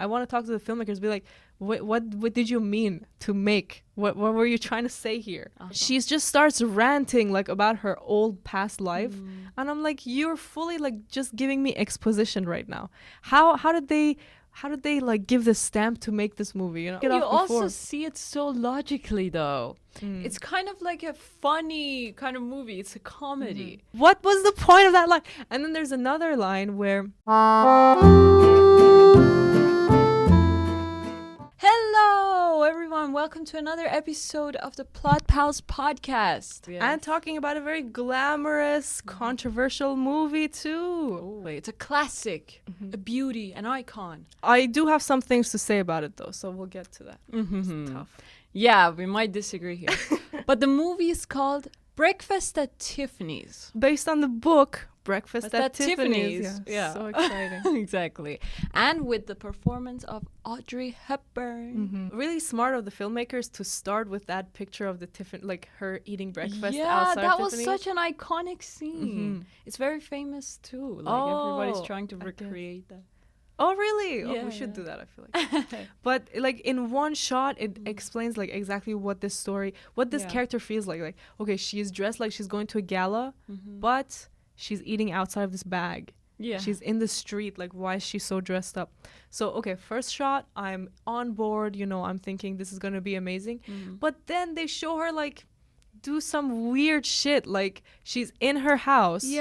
I want to talk to the filmmakers, be like, what did you mean to make? What were you trying to say here? She just starts ranting like about her old past life, and I'm like, you're fully like just giving me exposition right now. How did they like give the stamp to make this movie? You know, You also see it so logically though. It's kind of like a funny kind of movie. It's a comedy. What was the point of that line? And then there's another line where Hello everyone, welcome to another episode of the Plot Pals podcast. Yes. And talking about a very glamorous, controversial movie too. It's a classic, a beauty, an icon. I do have some things to say about it though, so we'll get to that. It's tough. Yeah, we might disagree here. But the movie is called Breakfast at Tiffany's. Based on the book Breakfast at Tiffany's. Yeah. So exciting. Exactly. And with the performance of Audrey Hepburn. Really smart of the filmmakers to start with that picture of the Tiffany, like her eating breakfast Yeah, outside that Tiffany's. was such an iconic scene. It's very famous too. Like everybody's trying to recreate that. Oh really? Oh, Yeah, we should do that, I feel like. But like in one shot it explains like exactly what this character feels like. Like, okay, she's dressed like she's going to a gala, but she's eating outside of this bag. Yeah. She's in the street, like why is she so dressed up? So okay, first shot, I'm on board, you know, I'm thinking this is gonna be amazing. But then they show her like do some weird shit, like she's in her house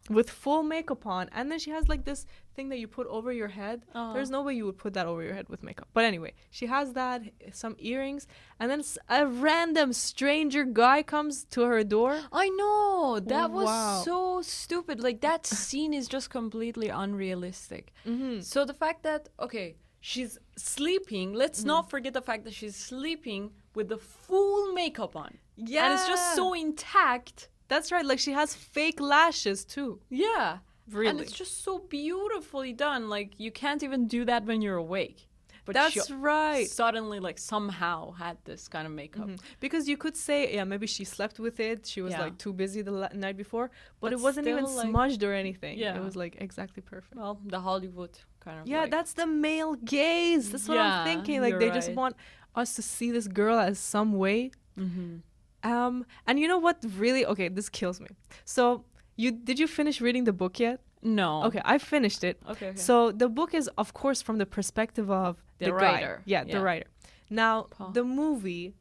with full makeup on, and then she has like this thing that you put over your head. There's no way you would put that over your head with makeup. But anyway, she has that, some earrings, and then a random stranger guy comes to her door. I know, that was so stupid. Like that scene is just completely unrealistic. So the fact that, okay, she's sleeping, let's not forget the fact that she's sleeping with the full makeup on. Yeah. And it's just so intact. That's right, like she has fake lashes too. Yeah. Really. And it's just so beautifully done. Like you can't even do that when you're awake. But that's right. Suddenly, like somehow had this kind of makeup. Because you could say, yeah, maybe she slept with it. She was like too busy the night before, but it wasn't even like, smudged or anything. Yeah. It was like exactly perfect. Well, the Hollywood kind of. Yeah, like, that's the male gaze. That's what I'm thinking. Like they just want us to see this girl as some way. And you know what? Really, okay, this kills me. So did you finish reading the book yet? No. Okay, I finished it. Okay. So the book is, of course, from the perspective of the writer. Guy. Yeah, the writer. Now, the movie,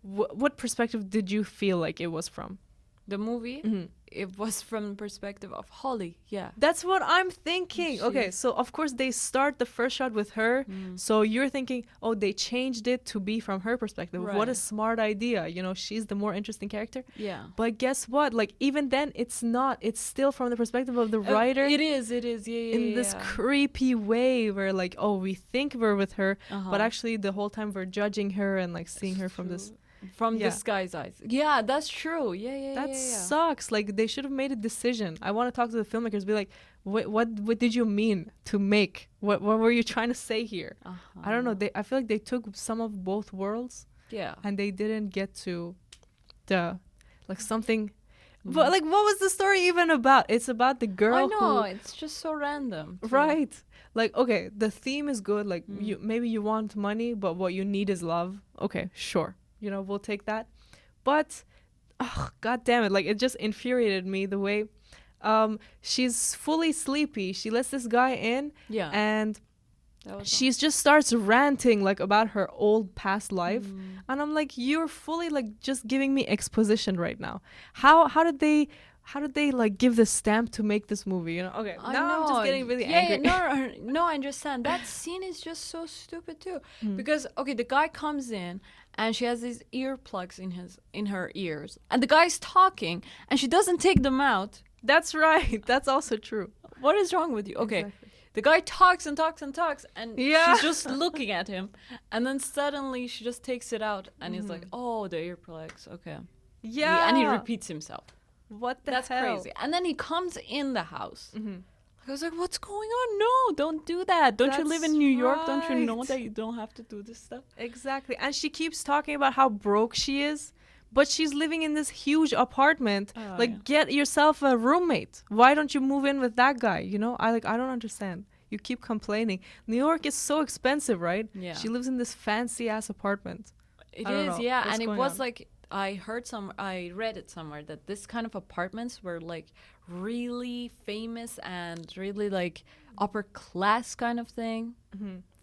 what perspective did you feel like it was from? The movie? It was from the perspective of Holly, That's what I'm thinking. Okay, so of course they start the first shot with her. So you're thinking, oh, they changed it to be from her perspective. Right. What a smart idea. You know, she's the more interesting character. Yeah. But guess what? Like, even then, it's not. It's still from the perspective of the writer. It is. Yeah. In this creepy way where, like, oh, we think we're with her, but actually the whole time we're judging her and, like, seeing her from this... this guy's eyes. Yeah, that's true. That sucks. Like they should have made a decision. I want to talk to the filmmakers, be like, what did you mean to make? What were you trying to say here? I don't know. I feel like they took some of both worlds. Yeah. And they didn't get to the like something. But like, what was the story even about? It's about the girl. I know. It's just so random. Right. Like, okay, the theme is good. Like maybe you want money, but what you need is love. Okay, sure. You know, we'll take that. But, God damn it. Like, it just infuriated me the way she's fully sleepy. She lets this guy in. Yeah. And she just starts ranting, like, about her old past life. And I'm like, you're fully, like, just giving me exposition right now. How did they like give the stamp to make this movie? You know, okay. Now I'm just getting really angry. No, I understand. That scene is just so stupid too. Because okay, the guy comes in and she has these earplugs in her ears, and the guy's talking, and she doesn't take them out. That's right. That's also true. What is wrong with you? Okay. Exactly. The guy talks and talks and talks, and she's just looking at him, and then suddenly she just takes it out, and he's like, "Oh, the earplugs. Okay." Yeah. And he repeats himself. What the hell? That's crazy. And then he comes in the house. I was like, what's going on? No, don't do that. Don't you live in New York? Don't you know that you don't have to do this stuff? Exactly. And she keeps talking about how broke she is, but she's living in this huge apartment. Get yourself a roommate. Why don't you move in with that guy? You know, I don't understand. you keep complaining. New York is so expensive, right? Yeah. She lives in this fancy ass apartment. It I don't is, know. yeah. What's And it going was on? like, I read it somewhere that this kind of apartments were like really famous and really like upper class kind of thing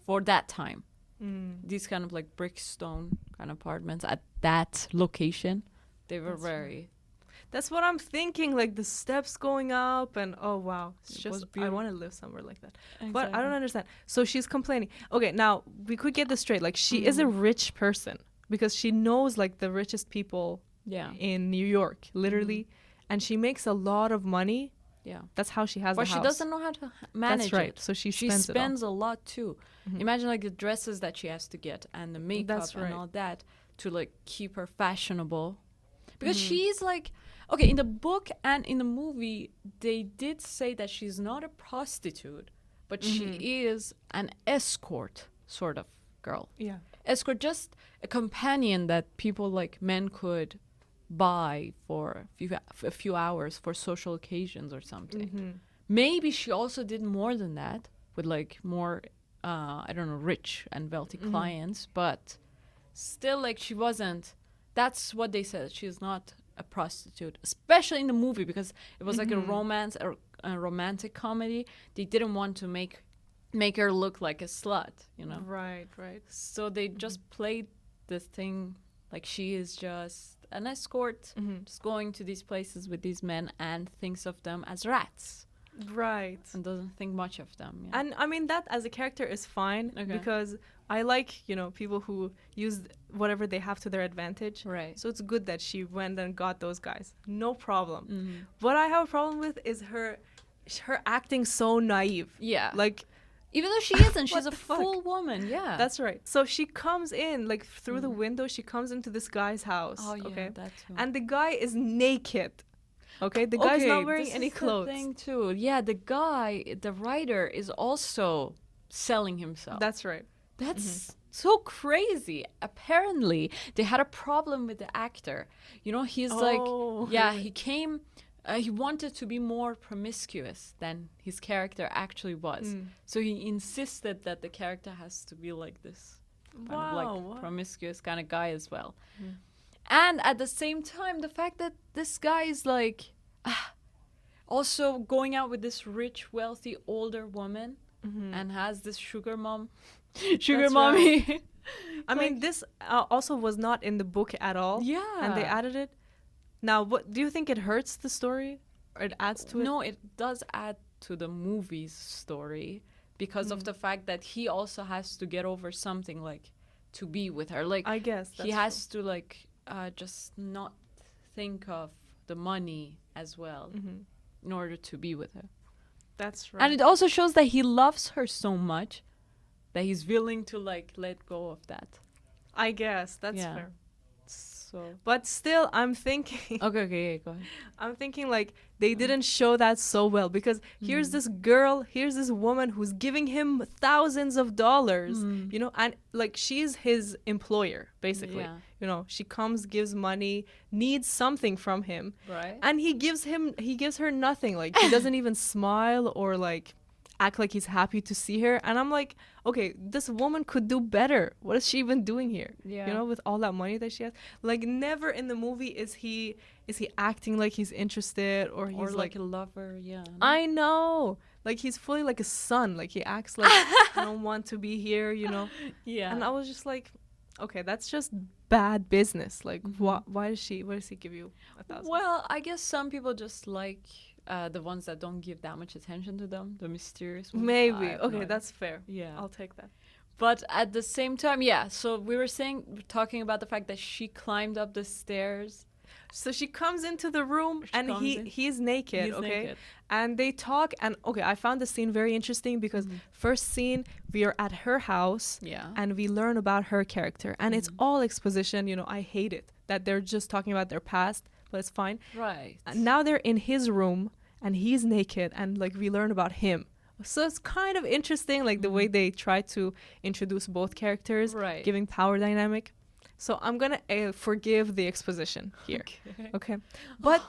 for that time. These kind of like brickstone kind of apartments at that location, they were very. That's what I'm thinking. Like the steps going up, and oh wow, it's It just was I beautiful. want to live somewhere like that. But I Exactly. don't understand. So she's complaining. Okay, now we could get this straight. Like she is a rich person because she knows like the richest people Yeah. in New York, literally, and she makes a lot of money. Yeah. That's how she has But the she house. doesn't know how to manage That's right. it. So she She spends it all. spends a lot too. Imagine like the dresses that she has to get and the makeup That's right. and all that to like keep her fashionable. Because she's like, okay, in the book and in the movie, they did say that she's not a prostitute, but she is an escort sort of girl. Yeah. Escort, just a companion that people like men could buy for a few hours for social occasions or something. Maybe she also did more than that with like more, I don't know, rich and wealthy clients, but still like she wasn't. That's what they said. She's not a prostitute, especially in the movie because it was like a romance or a romantic comedy. They didn't want to make her look like a slut, you know. Right. So they just played this thing like she is just an escort, just going to these places with these men and thinks of them as rats Right. and doesn't think much of them. Yeah. And I mean that as a character is fine because I like, people who use whatever they have to their advantage. Right. So it's good that she went and got those guys. No problem. What I have a problem with is her acting so naive. Yeah. Like even though she isn't, she's What a the fuck? full woman. Yeah. that's right. So she comes in like through the window, she comes into this guy's house. oh yeah, Okay. that too. And the guy is naked. Okay, the guy's not wearing this any is the clothes. thing too. Yeah, the guy, the writer, is also selling himself. That's right. That's so crazy. Apparently, they had a problem with the actor. He's Oh. he came, he wanted to be more promiscuous than his character actually was. So he insisted that the character has to be like this, kind of like Wow. promiscuous kind of guy as well. And at the same time, the fact that this guy is like also going out with this rich, wealthy, older woman and has this sugar That's mommy. I mean, this also was not in the book at all. Yeah. And they added it. Now, what do you think it hurts the story or it adds to it? No, it does add to the movie's story because of the fact that he also has to get over something like to be with her. Like I guess he has to like just not think of the money as well in order to be with her. That's right. And it also shows that he loves her so much that he's willing to like let go of that. I guess that's Yeah. fair. So But still, I'm thinking, okay, go ahead. I'm thinking like they didn't show that so well because here's this girl, here's this woman who's giving him thousands of dollars, and like she's his employer basically. Yeah. She comes, gives money, needs something from him, Right. and he gives her nothing. Like he doesn't even smile or like act like he's happy to see her. And I'm like, okay, this woman could do better. What is she even doing here? Yeah. With all that money that she has. Like never in the movie is he acting like he's interested or he's Or like a lover, yeah. I know. Like he's fully like a son. Like he acts like I don't want to be here, Yeah. And I was just like, okay, that's just bad business. Like why does he give you 1,000? Well, I guess some people just like the ones that don't give that much attention to them, the mysterious ones. Maybe. I have Okay, no idea. that's fair. Yeah. I'll take that. But at the same time, yeah. So we were talking about the fact that she climbed up the stairs. So she comes into the room and comes in. he's naked, He's okay? naked. And they talk and okay, I found the scene very interesting because first scene we are at her house Yeah. and we learn about her character and it's all exposition, I hate it that they're just talking about their past, but it's fine. Right. And now they're in his room and he's naked and like we learn about him. So it's kind of interesting like the way they try to introduce both characters, Right. giving power dynamic. So I'm gonna forgive the exposition here. Okay. But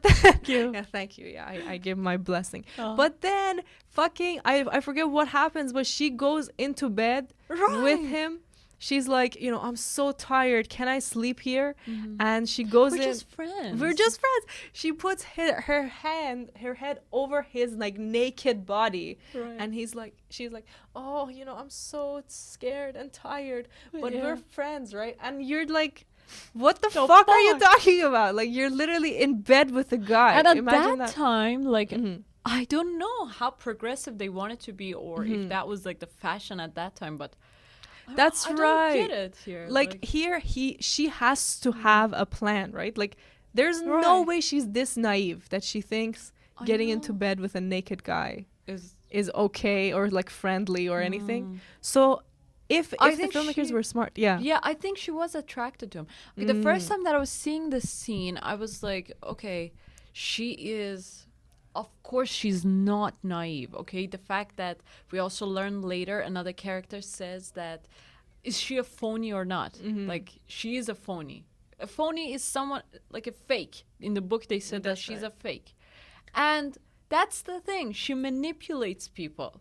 Thank you. yeah, thank you. Yeah, I give my blessing. Oh. But then fucking I forget what happens, but she goes into bed with him. She's like, you know, I'm so tired. Can I sleep here? And she goes in. We're just friends. We're just friends. She puts her head over his like naked body, and she's like, oh, you know, I'm so scared and tired, but we're friends, right? And you're like, what the fuck are you talking about? Like, you're literally in bed with a guy. And at Imagine that time, like, I don't know how progressive they wanted to be, or if that was like the fashion at that time, but. That's I right. don't get it here. Like here, she has to have a plan, right? Like, there's no way she's this naive that she thinks getting into bed with a naked guy is okay or like friendly or anything. So if the filmmakers were smart, yeah, I think she was attracted to him. Okay, the first time that I was seeing this scene, I was like, okay, she is. Of course, she's not naive, okay? The fact that we also learn later, another character says that, is she a phony or not? Like, she is a phony. A phony is someone, like a fake. In the book, they said that she's a fake. And that's the thing. She manipulates people.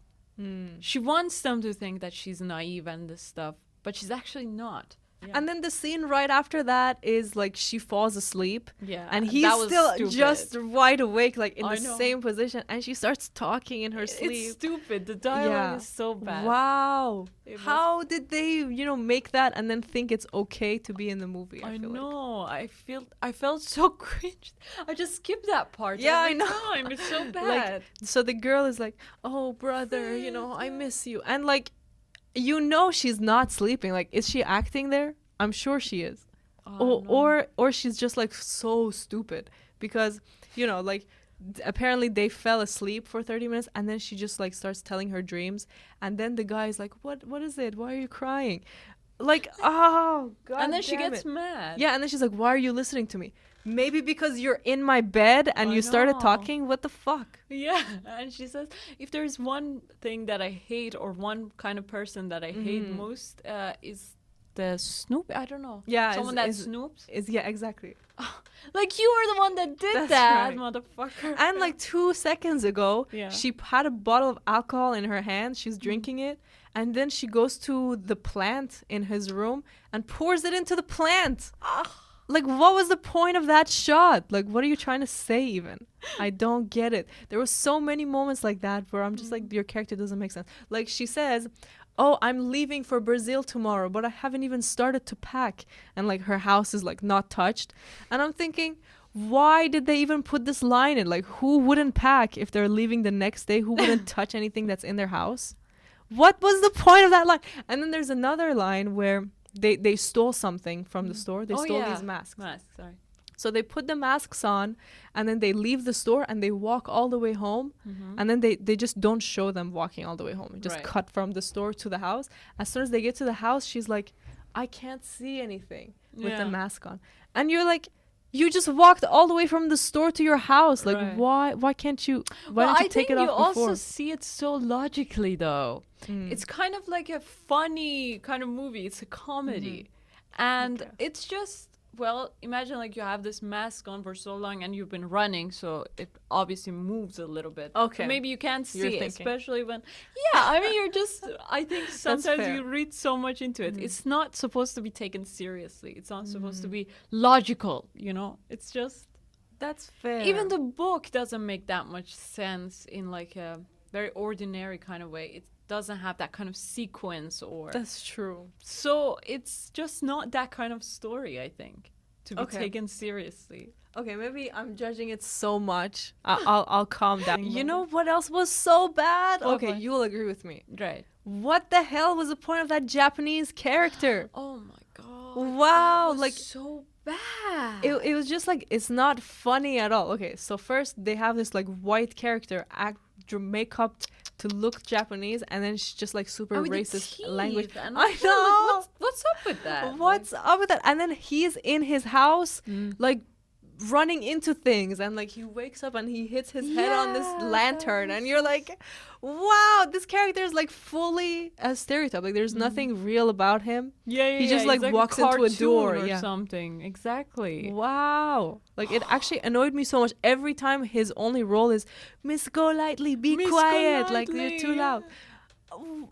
She wants them to think that she's naive and this stuff, but she's actually not. Yeah. And then the scene right after that is like she falls asleep. Yeah. And he's still just wide awake, like in the same position. And she starts talking in her sleep. It's stupid. The dialogue is so bad. Wow. How did they, you know, make that and then think it's okay to be in the movie? I know. Like. I felt so cringed. I just skipped that part. Yeah, every I know. time. It's so bad. Like, so the girl is like, oh, brother, you know, I miss you. And like, you know, she's not sleeping. Like, is she acting there? I'm sure she is. Or she's just like so stupid because, you know, like apparently they fell asleep for 30 minutes and then she just like starts telling her dreams. And then the guy is like, what is it? Why are you crying? Like, oh, God. And then she gets mad. Yeah. And then she's like, why are you listening to me? Maybe because you're in my bed and you started talking. What the fuck? Yeah. And she says, if there's one thing that I hate or one kind of person that I hate most is the snoop. I don't know. Yeah. Someone that snoops. Yeah, exactly. Like, you were the one that did that, motherfucker. And like 2 seconds ago, she had a bottle of alcohol in her hand. She's drinking it. And then she goes to the plant in his room and pours it into the plant. Like, what was the point of that shot? Like, what are you trying to say even? I don't get it. There were so many moments like that where I'm just like, your character doesn't make sense. Like, she says, oh, I'm leaving for Brazil tomorrow, but I haven't even started to pack. And like, her house is like not touched. And I'm thinking, why did they even put this line in? Like, who wouldn't pack if they're leaving the next day? Who wouldn't touch anything that's in their house? What was the point of that line? And then there's another line where they stole something from the store. They stole these masks. Sorry. So they put the masks on and then they leave the store and they walk all the way home. And then they just don't show them walking all the way home. It just cut from the store to the house. As soon as they get to the house, she's like, I can't see anything with the mask on. And you're like, you just walked all the way from the store to your house. Like, why can't you, don't you take it off before? I think you also see it so logically, though. It's kind of like a funny kind of movie. It's a comedy. And it's just, well, imagine like you have this mask on for so long and you've been running, so it obviously moves a little bit. Okay. So maybe you can't see it, especially when, I mean, you're just, I think sometimes you read so much into it. It's not supposed to be taken seriously. It's not supposed to be logical, you know? It's just. That's fair. Even the book doesn't make that much sense in like a very ordinary kind of way. It doesn't have that kind of sequence or. That's true. So it's just not that kind of story, I think, to be taken seriously. Okay, maybe I'm judging it so much. I'll calm down. You know what else was so bad? Okay, you will agree with me. Right. What the hell was the point of that Japanese character? Oh my God. Wow, that was like so bad. It was just like, it's not funny at all. Okay, so first they have this like white character makeup to look Japanese, and then she's just like super racist language. I know. Like, what's up with that? What's up with that? And then he's in his house, like running into things, and like he wakes up and he hits his head on this lantern, and you're like, wow, this character is like fully a stereotype. Like there's nothing real about him. He just like walks into a door or something. Exactly. Wow. Like it actually annoyed me so much. Every time his only role is Miss Golightly, be quiet. Like you're too loud.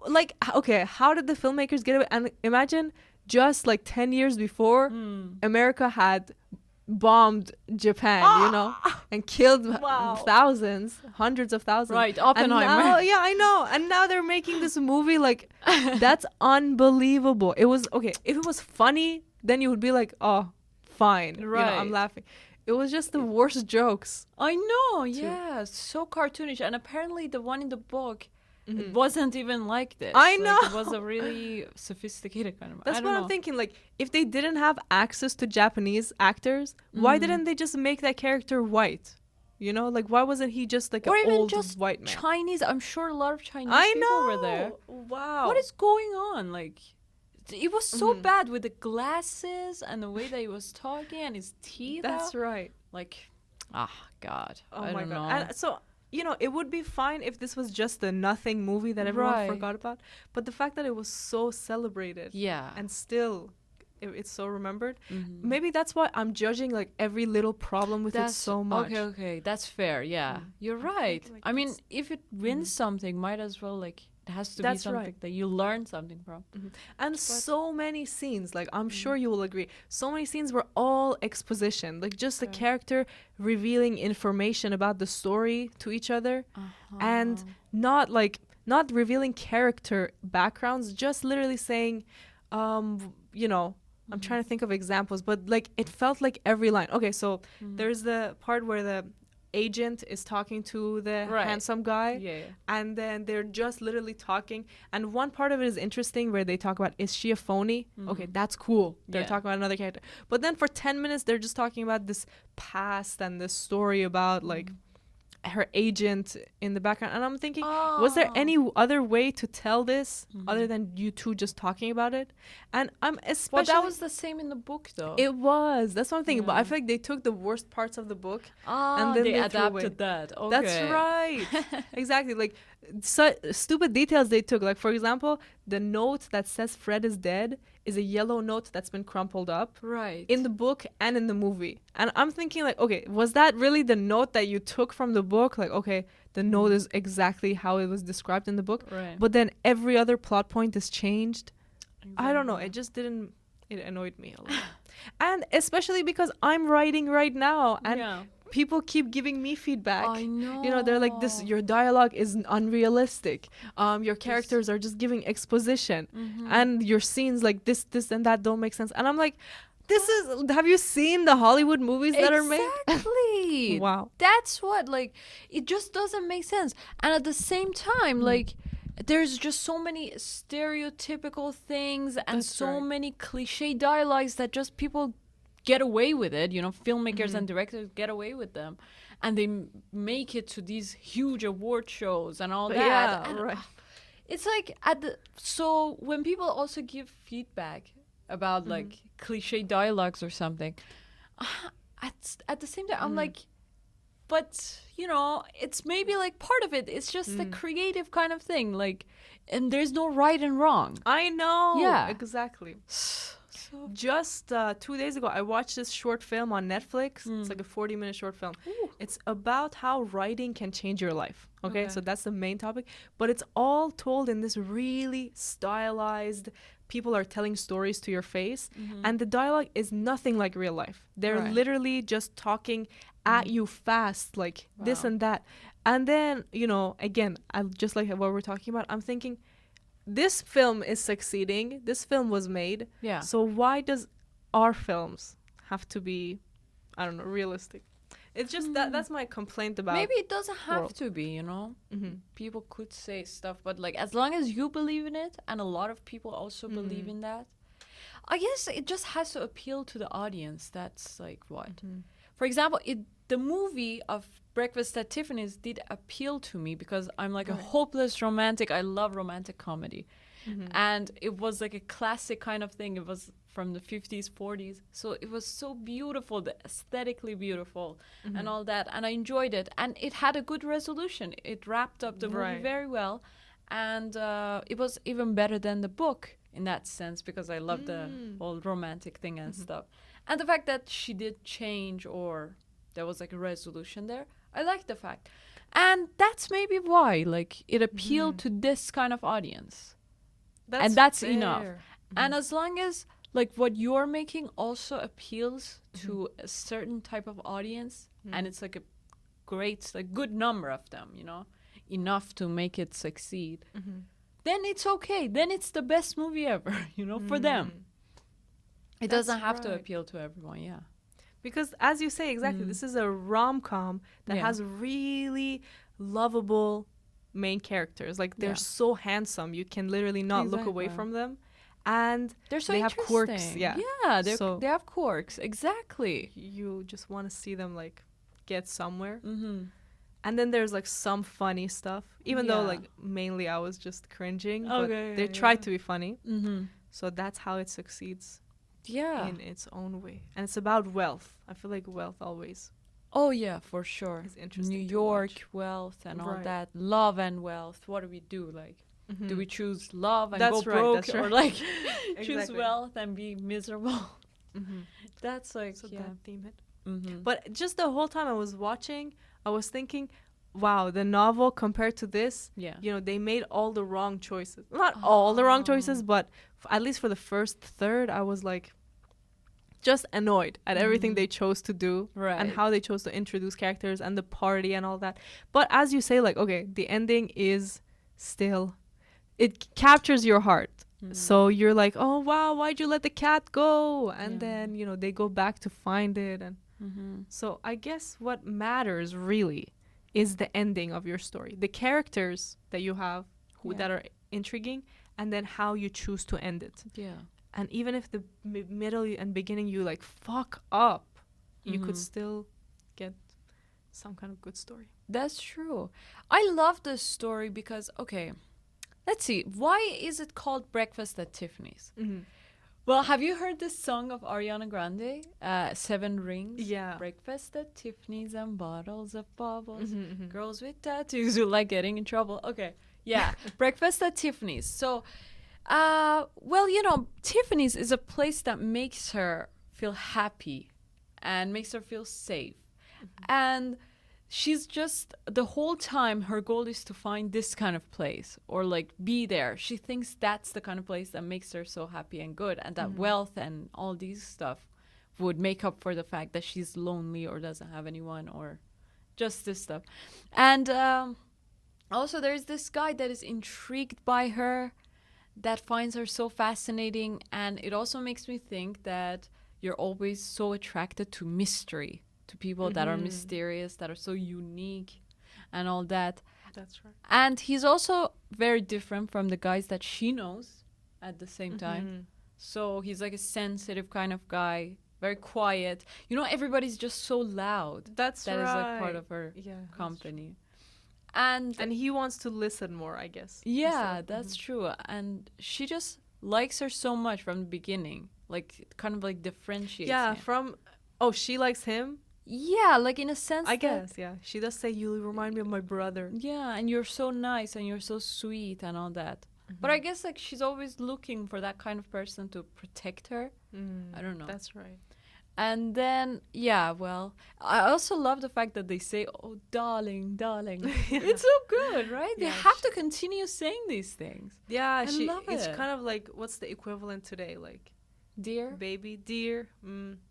Like, okay, how did the filmmakers get away? And imagine just like 10 years before, America had bombed Japan, you know, and killed thousands, hundreds of thousands. Right, Oppenheimer. Now, yeah, I know. And now they're making this movie, like, that's unbelievable. It was, okay, if it was funny, then you would be like, oh, fine. Right. You know, I'm laughing. It was just the worst jokes. I know, yeah. So cartoonish. And apparently the one in the book, it wasn't even like this. I know. Like, it was a really sophisticated kind of. That's what I'm thinking. Like, if they didn't have access to Japanese actors, why didn't they just make that character white? You know, like why wasn't he just like an old white man? Chinese. I'm sure a lot of Chinese people were there. Wow. What is going on? Like, it was so bad with the glasses and the way that he was talking and his teeth. That's right. Like, God. Oh I my don't God. know. And so, you know, it would be fine if this was just the nothing movie that everyone forgot about. But the fact that it was so celebrated, and still it's so remembered, maybe that's why I'm judging like every little problem with it so much. Okay, that's fair. Yeah, you're right. Like I mean, if it wins something, might as well like. It has to be something that you learn something from. And so many scenes, like I'm sure you will agree, so many scenes were all exposition, like just the character revealing information about the story to each other, and not revealing character backgrounds, just literally saying, you know, I'm trying to think of examples, but like it felt like every line. Okay, so there's the part where the agent is talking to the handsome guy, and then they're just literally talking, and one part of it is interesting where they talk about, is she a phony? Okay, that's cool. They're talking about another character, but then for 10 minutes they're just talking about this past and this story about like her agent in the background, and I'm thinking, was there any other way to tell this other than you two just talking about it? And I'm especially, well, that was the same in the book though. It was, that's what I'm thinking, but I feel like they took the worst parts of the book and then they adapted that. Okay. That's right. Exactly. Like stupid details they took, like for example, the note that says Fred is dead is a yellow note that's been crumpled up in the book and in the movie. And I'm thinking like, okay, was that really the note that you took from the book? Like, okay, the note is exactly how it was described in the book, but then every other plot point is changed. I don't know, it just didn't, it annoyed me a lot. And especially because I'm writing right now, and people keep giving me feedback. I know. You know, they're like, this, your dialogue is unrealistic. Your characters are just giving exposition, and your scenes like this and that don't make sense. And I'm like, this is, have you seen the Hollywood movies that are made? Exactly. Wow. That's what, like, it just doesn't make sense. And at the same time, like, there's just so many stereotypical things and many cliche dialogues that just people get away with it, you know, filmmakers and directors get away with them, and they make it to these huge award shows and all that. Yeah, and it's like so when people also give feedback about like cliche dialogues or something, at the same time I'm like, but you know, it's maybe like part of it, it's just the creative kind of thing, like, and there's no right and wrong. I know. Yeah, exactly. Just 2 days ago, I watched this short film on Netflix. It's like a 40-minute short film. Ooh. It's about how writing can change your life. Okay, so that's the main topic. But it's all told in this really stylized, people are telling stories to your face. And the dialogue is nothing like real life. They're literally just talking at you fast, like this and that. And then, you know, again, I just like what we're talking about, I'm thinking, this film is succeeding. This film was made. Yeah. So why does our films have to be, I don't know, realistic? It's just that's my complaint about. Maybe it doesn't have to be, you know. People could say stuff, but like as long as you believe in it, and a lot of people also believe in that, I guess it just has to appeal to the audience. That's like what. For example, the movie of Breakfast at Tiffany's did appeal to me because I'm like a hopeless romantic. I love romantic comedy. And it was like a classic kind of thing. It was from the 50s, 40s. So it was so beautiful, aesthetically beautiful and all that. And I enjoyed it. And it had a good resolution. It wrapped up the movie very well. And it was even better than the book in that sense, because I love the whole romantic thing and stuff. And the fact that she did change, or there was like a resolution there, I like the fact. And that's maybe why, like, it appealed to this kind of audience. That's fair. Enough. And as long as, like, what you're making also appeals to a certain type of audience, and it's like a great, like, good number of them, you know, enough to make it succeed, then it's okay. Then it's the best movie ever, you know, for them. It doesn't have to appeal to everyone, Because, as you say, exactly, this is a rom-com that has really lovable main characters. Like, they're so handsome, you can literally not look away from them. And they're so they have quirks. Yeah, they have quirks. Exactly. You just want to see them, like, get somewhere. And then there's, like, some funny stuff. Even though, like, mainly I was just cringing. But they tried to be funny. So that's how it succeeds. In its own way. And it's about wealth. I feel like wealth always. Oh yeah, for sure. It's interesting. New York wealth and all that. Love and wealth. What do we do? Like, do we choose love and go broke, or like choose wealth and be miserable? That's like that theme hit. But just the whole time I was watching, I was thinking, wow, the novel compared to this, you know, they made all the wrong choices. Not all the wrong choices, but at least for the first third, I was like just annoyed at everything they chose to do and how they chose to introduce characters and the party and all that. But as you say, like, okay, the ending is still, it captures your heart. So you're like, oh, wow, why'd you let the cat go? And then, you know, they go back to find it. And so I guess what matters really is the ending of your story. The characters that you have that are intriguing, and then how you choose to end it. And even if the middle and beginning you like fuck up, you could still get some kind of good story. That's true. I love this story because, okay, let's see. Why is it called Breakfast at Tiffany's? Well, have you heard this song of Ariana Grande, Seven Rings? Yeah. Breakfast at Tiffany's and bottles of bubbles. Girls with tattoos who like getting in trouble. Okay. Yeah. Breakfast at Tiffany's. So, well, you know, Tiffany's is a place that makes her feel happy and makes her feel safe. And she's just, the whole time, her goal is to find this kind of place or like be there. She thinks that's the kind of place that makes her so happy and good, and that wealth and all these stuff would make up for the fact that she's lonely or doesn't have anyone or just this stuff. And also there's this guy that is intrigued by her, that finds her so fascinating. And it also makes me think that you're always so attracted to mystery, to people that are mysterious, that are so unique and all that. That's right. And he's also very different from the guys that she knows at the same time. So he's like a sensitive kind of guy, very quiet. You know, everybody's just so loud. That is like part of her company. And he wants to listen more, I guess. Yeah, that's true. And she just likes her so much from the beginning. Like, kind of like differentiates him. She likes him? Yeah, like in a sense. I guess, yeah. She does say, you remind me of my brother. Yeah, and you're so nice and you're so sweet and all that. But I guess like she's always looking for that kind of person to protect her. I don't know. That's right. And then, yeah, well, I also love the fact that they say, oh, darling, darling. It's so good, right? They have to continue saying these things. Yeah, I love it. It's kind of like, what's the equivalent today? Like, dear? Baby, dear.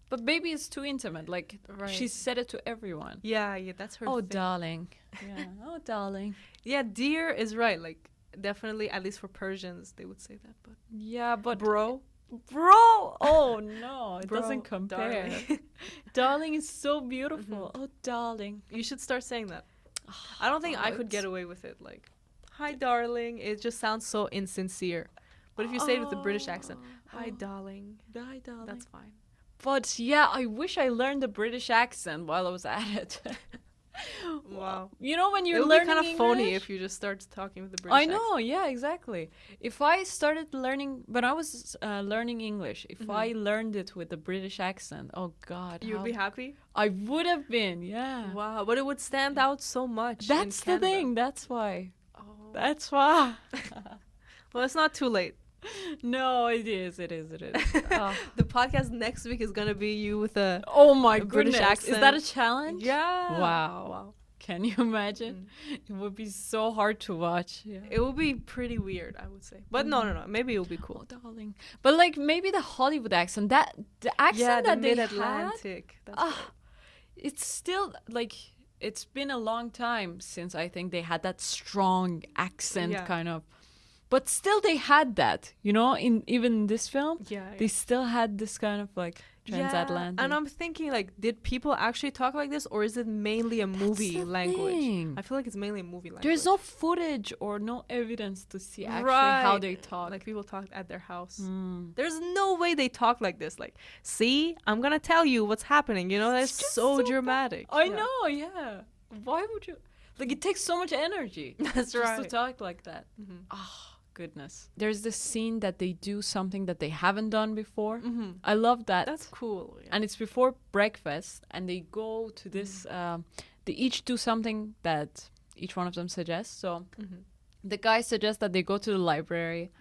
But baby is too intimate. Like, she said it to everyone. Yeah, that's her Oh, thing. Darling. Yeah, oh, darling. Yeah, dear is right. Like, definitely, at least for Persians, they would say that. But yeah, but bro, oh no, it doesn't compare. Darling. Darling is so beautiful. Oh, darling. You should start saying that. I don't think I could get away with it. Like, hi, darling. It just sounds so insincere. But if you say it with a British accent, hi, darling. Hi, darling. That's fine. But yeah, I wish I learned the British accent while I was at it. Wow. You know, when you're it would learning be kind of phony English- if you just start talking with the British I know, yeah, exactly. If I started learning, when I was learning English, if I learned it with a British accent, oh God. You'd be happy? I would have been, yeah. Wow, but it would stand out so much. That's in the Canada. thing, that's why. Oh. That's why. Well, it's not too late. No, it is. Oh. The podcast next week is gonna be you with a Oh my a British goodness. accent. Is that a challenge? Yeah. Wow. Can you imagine? It would be so hard to watch. Yeah. It would be pretty weird, I would say. But no. Maybe it would be cool. Oh, darling. But like maybe the Hollywood accent, the accent the that they had, Mid-Atlantic. That's right. it's still like it's been a long time since I think they had that strong accent kind of. But still they had that, you know, in even this film. Yeah. They still had this kind of like transatlantic. And I'm thinking, like, did people actually talk like this, or is it mainly a movie language? Thing. I feel like it's mainly a movie language. There's no footage or no evidence to see actually how they talk. Like people talk at their house. There's no way they talk like this. Like, see, I'm gonna tell you what's happening. You know, that's so dramatic. I know, yeah. Why would you? Like, it takes so much energy. That's just right. to talk like that. Goodness. There's this scene that they do something that they haven't done before. I love that. That's cool. Yeah. And it's before breakfast, and they go to this. They each do something that each one of them suggests. So the guy suggests that they go to the library.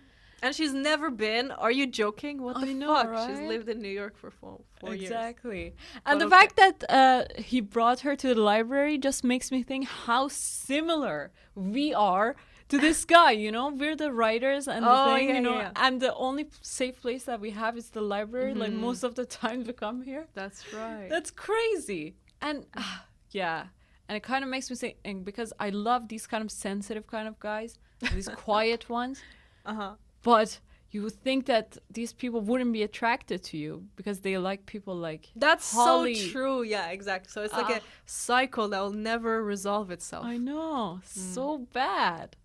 And she's never been. Are you joking? What the fuck? Right? She's lived in New York for four years. Exactly. And But the fact that he brought her to the library just makes me think how similar we are to this guy, you know? We're the writers and the thing, you know? And the only safe place that we have is the library. Like, most of the time we come here. That's right. That's crazy. And, yeah. And it kind of makes me think, and because I love these kind of sensitive kind of guys, these quiet ones. But you would think that these people wouldn't be attracted to you because they like people like That's Holly. so true. Yeah, exactly. So it's like a cycle that will never resolve itself. I know. So bad.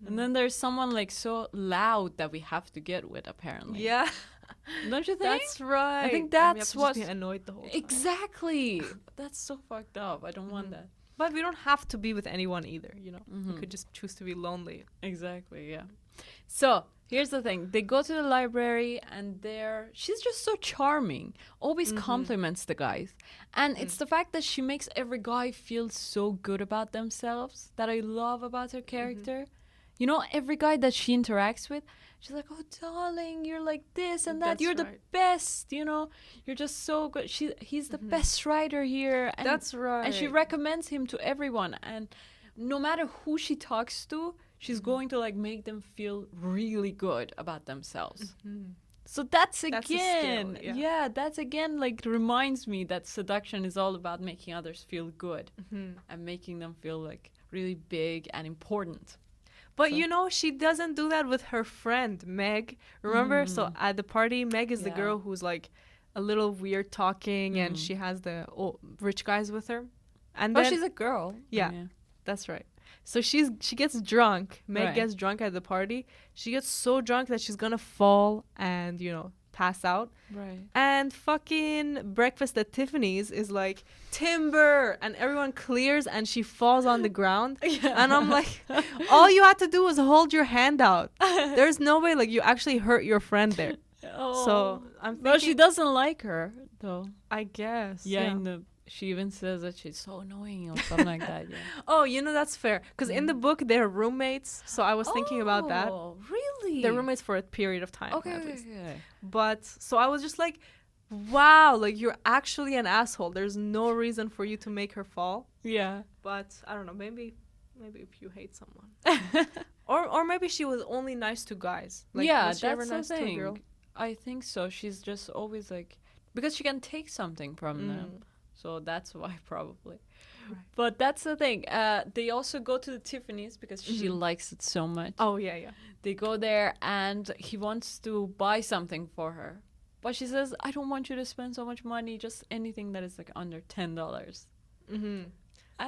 And then there's someone like so loud that we have to get with, apparently. Yeah. Don't you think? That's right. I think And we have that's to what... just be annoyed the whole time. Exactly. That's so fucked up. I don't want that. But we don't have to be with anyone either, you know? We could just choose to be lonely. Exactly, yeah. So, here's the thing. They go to the library and she's just so charming. Always compliments the guys. And it's the fact that she makes every guy feel so good about themselves that I love about her character. You know, every guy that she interacts with, she's like, oh, darling, you're like this and that. That's you're right. the best, you know. You're just so good. He's the best writer here. And, That's right. And she recommends him to everyone. And no matter who she talks to, she's going to, like, make them feel really good about themselves. So that's again, that's again, like, reminds me that seduction is all about making others feel good and making them feel, like, really big and important. But you know, she doesn't do that with her friend, Meg. Remember? So at the party, Meg is the girl who's like a little weird talking and she has the rich guys with her. And then, she's a girl. Yeah, that's right. So she gets drunk. Meg gets drunk at the party. She gets so drunk that she's going to fall and, you know, pass out. Right. And fucking breakfast at Tiffany's is like, timber, and everyone clears and she falls on the ground. And I'm like, all you had to do was hold your hand out. There's no way, like, you actually hurt your friend there. So I'm thinking, Well, she doesn't like her, though. I guess. Yeah. She even says that she's so annoying or something like that. Yeah. Oh, you know, that's fair. Because in the book, they're roommates. So I was thinking about that. Oh, really? They're roommates for a period of time. Okay. At least. But so I was just like, wow, like, you're actually an asshole. There's no reason for you to make her fall. Yeah. But I don't know. Maybe if you hate someone. or maybe she was only nice to guys. Like, was she ever that's the nice thing. to a girl? I think so. She's just always like, because she can take something from them. So that's why, probably. Right. But that's the thing. They also go to the Tiffany's because she likes it so much. Oh, yeah. They go there and he wants to buy something for her. But she says, I don't want you to spend so much money, just anything that is like under $10.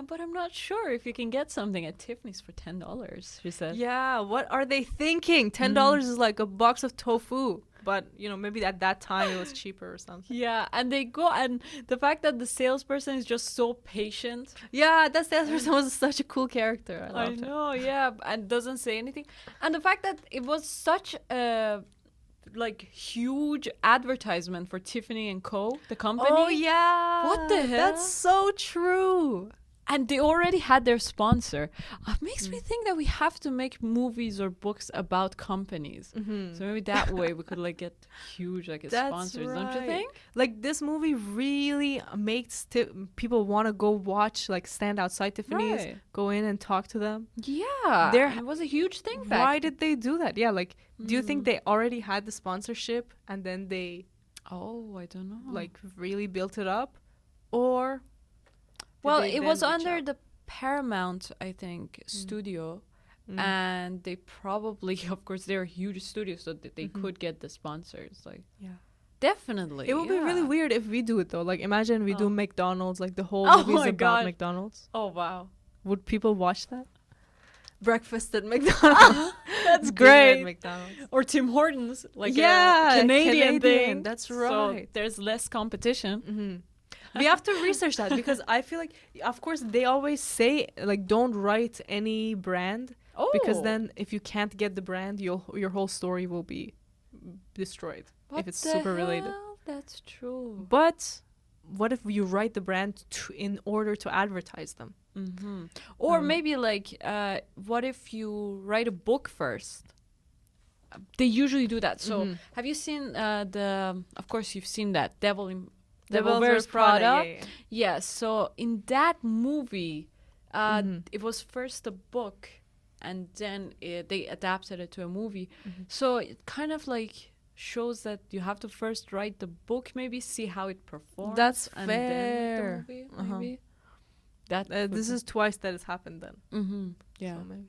But I'm not sure if you can get something at Tiffany's for $10, she said. Yeah, what are they thinking? $10 is like a box of tofu. but you know, maybe at that time it was cheaper or something. Yeah, and they go, and the fact that the salesperson is just so patient. Yeah, that salesperson was such a cool character. I loved know, yeah, and doesn't say anything. And the fact that it was such a like huge advertisement for Tiffany and Co, the company. Oh yeah, what the hell? That's so true. And they already had their sponsor. It makes me think that we have to make movies or books about companies. So maybe that way we could like get huge like sponsors, right. Don't you think? Like this movie really makes people want to go watch, like stand outside Tiffany's, right. Go in and talk to them. Yeah, it was a huge thing. Why did they do that? Yeah, like do you think they already had the sponsorship and then they? Oh, I don't know. Like really built it up, or? Well, it was under the Paramount, I think, studio. And they probably, of course, they're a huge studio, so that they could get the sponsors. Like, yeah, definitely. It would be really weird if we do it, though. Like, imagine we do McDonald's, like the whole movie's about McDonald's. Oh, wow. Would people watch that? Breakfast at McDonald's. That's great. At McDonald's. Or Tim Hortons, like a Canadian thing. That's right. So there's less competition. We have to research that because I feel like, of course, they always say like don't write any brand because then if you can't get the brand, your whole story will be destroyed if it's super related. That's true. But what if you write the brand in order to advertise them? Or maybe like what if you write a book first? They usually do that. So have you seen of course you've seen that Devil Wears Prada. Yes, so in that movie, it was first a book, and then they adapted it to a movie. So it kind of like shows that you have to first write the book, maybe see how it performs. That's and fair. Then the movie, maybe. This is twice that has happened then. Yeah. So maybe.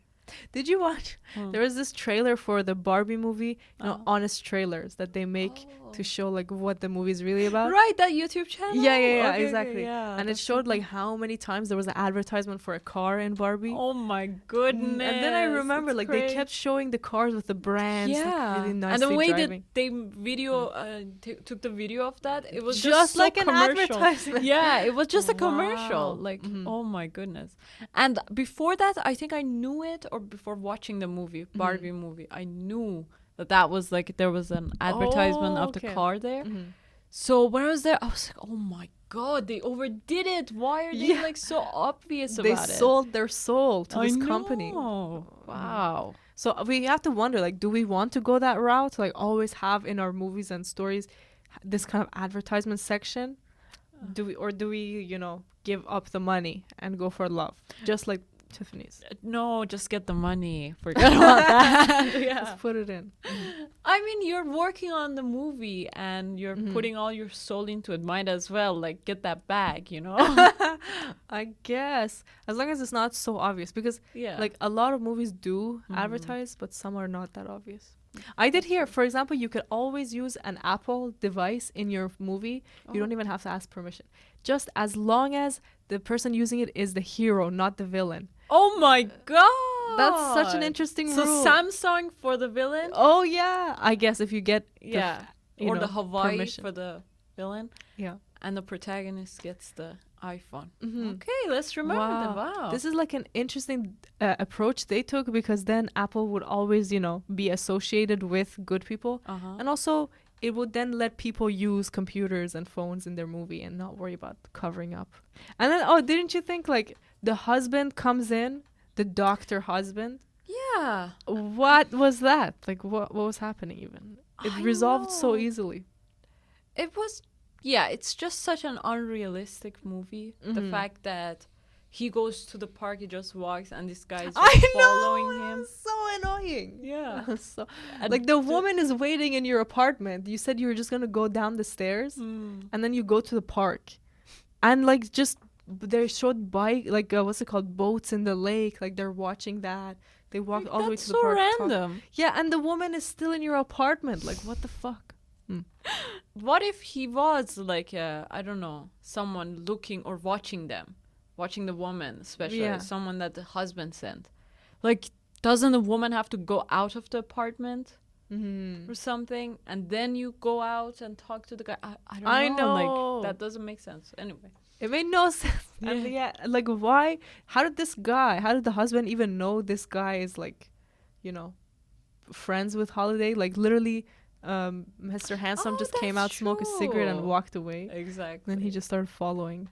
Did you watch? There was this trailer for the Barbie movie, honest trailers that they make to show like what the movie is really about. Right, that YouTube channel. Yeah, okay, exactly. Okay, yeah, and it showed like how many times there was an advertisement for a car in Barbie. Oh my goodness! And then I remember like they kept showing the cars with the brands, like, really nicely and the way driving. that they took the video of that, it was just so like an commercial. advertisement. Yeah, it was just a commercial. Like, oh my goodness! And before that, I think I knew it, or before watching the movie, Barbie movie, I knew that was like there was an advertisement of the car there. So when I was there, I was like, oh my god, they overdid it. Why are they like so obvious about it? They sold their soul to this company. Wow. So we have to wonder, like, do we want to go that route? Like always have in our movies and stories this kind of advertisement section? Do we, you know, give up the money and go for love? Just like Tiffany's. No, just get the money. Forget about that. Just put it in. I mean, you're working on the movie and you're putting all your soul into it. Might as well like get that bag, you know. I guess as long as it's not so obvious, because like a lot of movies do advertise, but some are not that obvious. I did hear, for example, you could always use an Apple device in your movie. You don't even have to ask permission, just as long as the person using it is the hero, not the villain. Oh my god, that's such an interesting rule. So Samsung for the villain? Oh yeah, I guess if you get or the Hawaii permission for the villain. Yeah, and the protagonist gets the iPhone. Okay, let's remember that. Wow, this is like an interesting approach they took, because then Apple would always, you know, be associated with good people, and also it would then let people use computers and phones in their movie and not worry about covering up. And then, didn't you think like the husband comes in, the doctor husband? Yeah. What was that? Like what was happening even? It resolved so easily. It was, it's just such an unrealistic movie. The fact that he goes to the park, he just walks, and this guy's just following him. So annoying. Yeah. So, like the woman is waiting in your apartment. You said you were just gonna go down the stairs, and then you go to the park, and like just they showed what's it called, boats in the lake. Like they're watching that. They walked all the way to the park. That's so random. Yeah, and the woman is still in your apartment. Like what the fuck? What if he was like I don't know, someone looking or watching them? Watching the woman, especially someone that the husband sent. Like, doesn't the woman have to go out of the apartment or something, and then you go out and talk to the guy. I don't know. I know. Like, that doesn't make sense. Anyway. It made no sense. Like, why? How did the husband even know this guy is, like, friends with Holiday? Like, literally, Mr. Handsome just came out, smoked a cigarette, and walked away. Exactly. Then he just started following.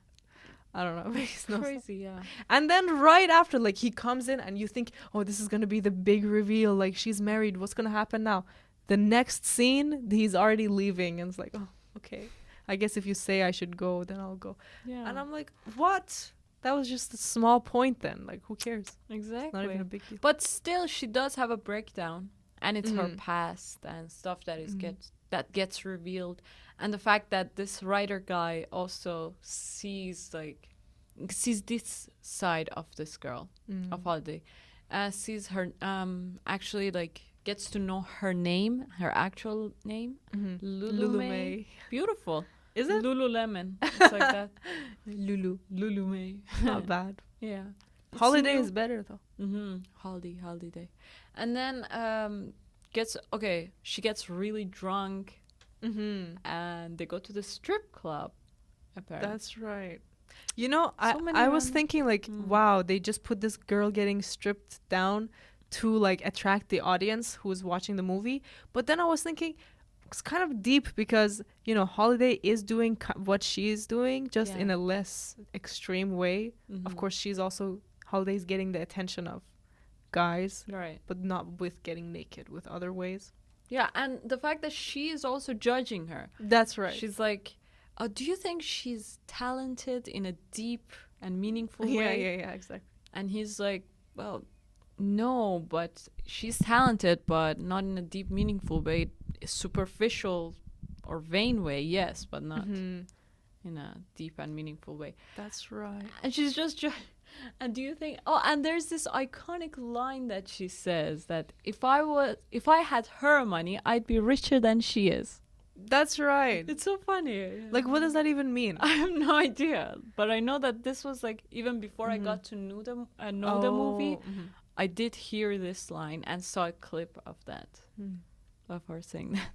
I don't know. It makes no sense. Crazy, yeah. And then right after, like, he comes in and you think, oh, this is going to be the big reveal. Like, she's married. What's going to happen now? The next scene, he's already leaving. And it's like, oh, okay. I guess if you say I should go, then I'll go. Yeah. And I'm like, what? That was just a small point then. Like, who cares? Exactly. It's not even a big deal. But still, she does have a breakdown. And it's her past and stuff that gets revealed. And the fact that this writer guy also sees this side of this girl, of Holiday. Sees her, actually, like, gets to know her name, her actual name. Lulu May. Beautiful. Is it? Lululemon. It's like that. Lulu May. Not bad. Yeah. Holiday is better, though. Holiday. And then she gets really drunk. And they go to the strip club, apparently. That's right. I was thinking, like, wow, they just put this girl getting stripped down to, like, attract the audience who's watching the movie. But then I was thinking, it's kind of deep because, Holiday is doing what she's doing, just in a less extreme way. Of course, Holiday's getting the attention of guys, right? But not with getting naked, with other ways. Yeah, and the fact that she is also judging her. That's right. She's like, oh, do you think she's talented in a deep and meaningful way? Yeah, exactly. And he's like, well, no, but she's talented, but not in a deep, meaningful way. A superficial or vain way, yes, but not in a deep and meaningful way. That's right. And she's just... And do you think... Oh, and there's this iconic line that she says that if I had her money, I'd be richer than she is. That's right. It's so funny. Like, what does that even mean? I have no idea. But I know that this was, like, even before I got to know the movie, I did hear this line and saw a clip of that, of her saying that.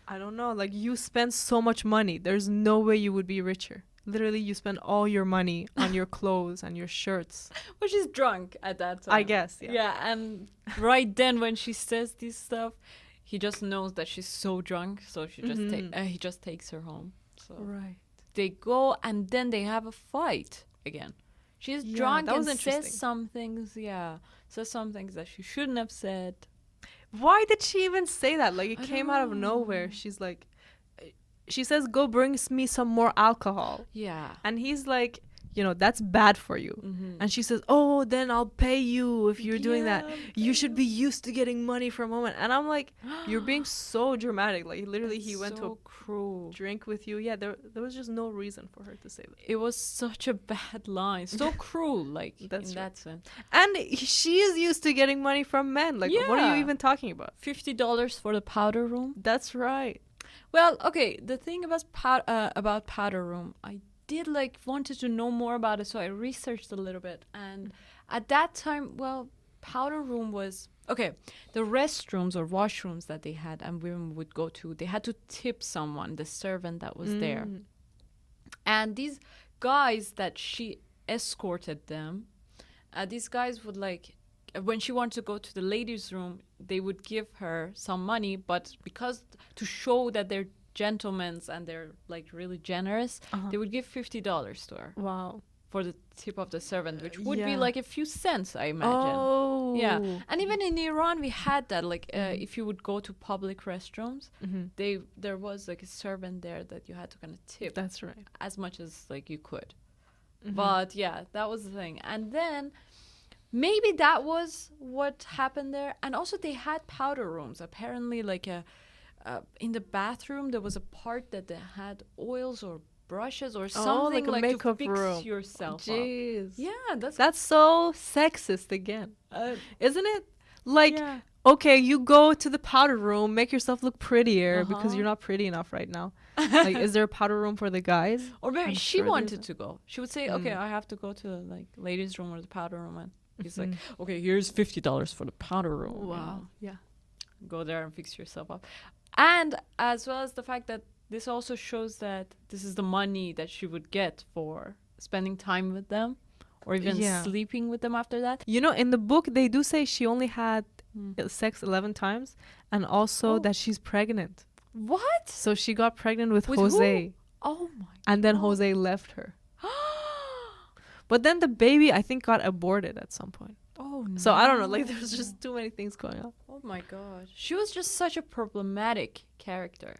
I don't know. Like, you spend so much money. There's no way you would be richer. Literally, you spend all your money on your clothes and your shirts. Well, she's drunk at that time. I guess, yeah. Yeah, and right then when she says this stuff, he just knows that she's so drunk, so he just takes her home. So right. They go, and then they have a fight again. She's drunk and says some things that she shouldn't have said. Why did she even say that? Like, it came out of nowhere. She's like... She says, go bring me some more alcohol. Yeah. And he's like, that's bad for you. And she says, oh, then I'll pay you if you're doing that. You should be used to getting money for a moment. And I'm like, you're being so dramatic. Like, literally, he went to a drink with you. Yeah, there was just no reason for her to say that. It was such a bad line. So cruel, like, in that sense. And she is used to getting money from men. Like, what are you even talking about? $50 for the powder room? That's right. Well, okay, the thing about powder room, I did wanted to know more about it, so I researched a little bit. And at that time, well, powder room was okay. The restrooms or washrooms that they had and women would go to, they had to tip someone, the servant that was there. And these guys that she escorted them, these guys would when she wanted to go to the ladies' room, they would give her some money, but because to show that they're gentlemen and they're really generous, they would give $50 to her. Wow. For the tip of the servant, which would be a few cents, I imagine. Oh. Yeah. And even in Iran, we had that. If you would go to public restrooms, there was a servant there that you had to kind of tip. That's right. As much as you could. But yeah, that was the thing. And then maybe that was what happened there. And also they had powder rooms. Apparently in the bathroom, there was a part that they had oils or brushes or something a makeup to fix room. Yourself Jeez. up. Yeah, that's so sexist again. Isn't it? Okay, you go to the powder room, make yourself look prettier because you're not pretty enough right now. Is there a powder room for the guys? Or maybe she wanted to go. She would say, okay, I have to go to the ladies' room or the powder room. And he's like, okay, here's $50 for the powder room. Wow. Yeah. go there and fix yourself up. And as well as the fact that this also shows that this is the money that she would get for spending time with them or even sleeping with them after that. You know, in the book, they do say she only had sex 11 times and also that she's pregnant. What? So she got pregnant with With Jose. who? Oh my And then Jose left her. But then the baby, I think, got aborted at some point. Oh no. So I don't know. Like, there's just too many things going on. Oh my god. She was just such a problematic character.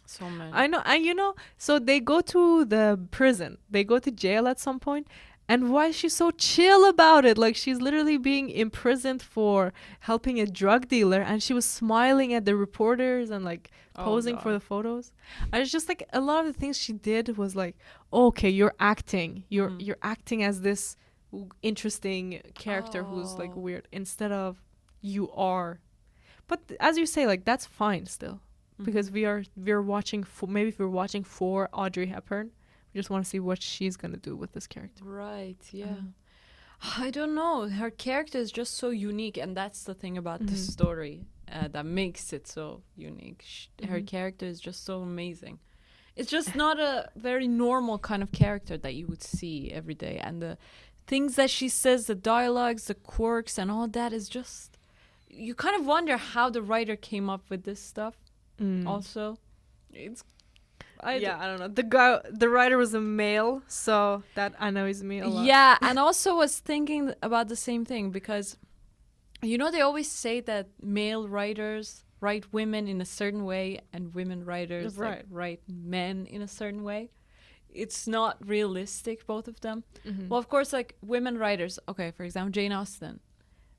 So many. I know. And you know, so they go to the prison. They go to jail at some point. And why is she so chill about it? Like, she's literally being imprisoned for helping a drug dealer. And she was smiling at the reporters and, like, posing for the photos. And it's just, like, a lot of the things she did was, like, okay, you're acting. You're acting as this interesting character who's, like, weird. Instead of you are. But as you say, like, that's fine still. Because we're watching, maybe if we're watching for Audrey Hepburn. We just want to see what she's going to do with this character. Right, yeah. I don't know. Her character is just so unique. And that's the thing about this story that makes it so unique. Her character is just so amazing. It's just not a very normal kind of character that you would see every day. And the things that she says, the dialogues, the quirks and all that is just... You kind of wonder how the writer came up with this stuff also. It's... I don't know. The writer was a male, so that annoys me a lot. Yeah, and also was thinking about the same thing because, you know, they always say that male writers write women in a certain way and women writers like, write men in a certain way. It's not realistic, both of them. Well, of course, like women writers, okay, for example, Jane Austen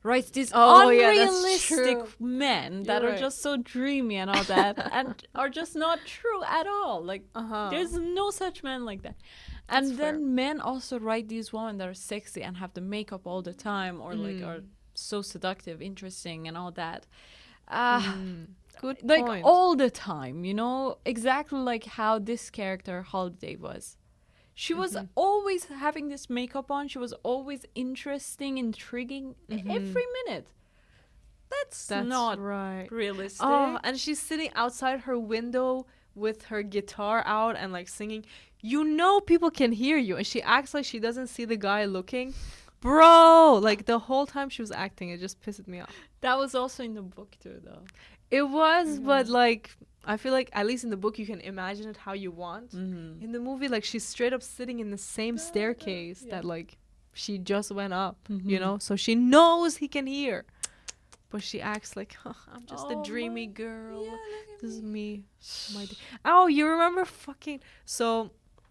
writes these unrealistic men that are just so dreamy and all that and are just not true at all. Like, there's no such men like that. And then men also write these women that are sexy and have the makeup all the time or like are so seductive, interesting and all that. Good like point. all the time, you know, exactly like how this character Holiday was. She was always having this makeup on. She was always interesting, intriguing every minute. That's not realistic. Oh, and she's sitting outside her window with her guitar out and like singing. You know people can hear you. And she acts like she doesn't see the guy looking. Bro, like the whole time she was acting, it just pissed me off. That was also in the book too, though. It was, but like... I feel like at least in the book you can imagine it how you want. In the movie, like she's straight up sitting in the same staircase that like she just went up, you know, so she knows he can hear, but she acts like I'm just a dreamy girl. This is me. Oh, you remember so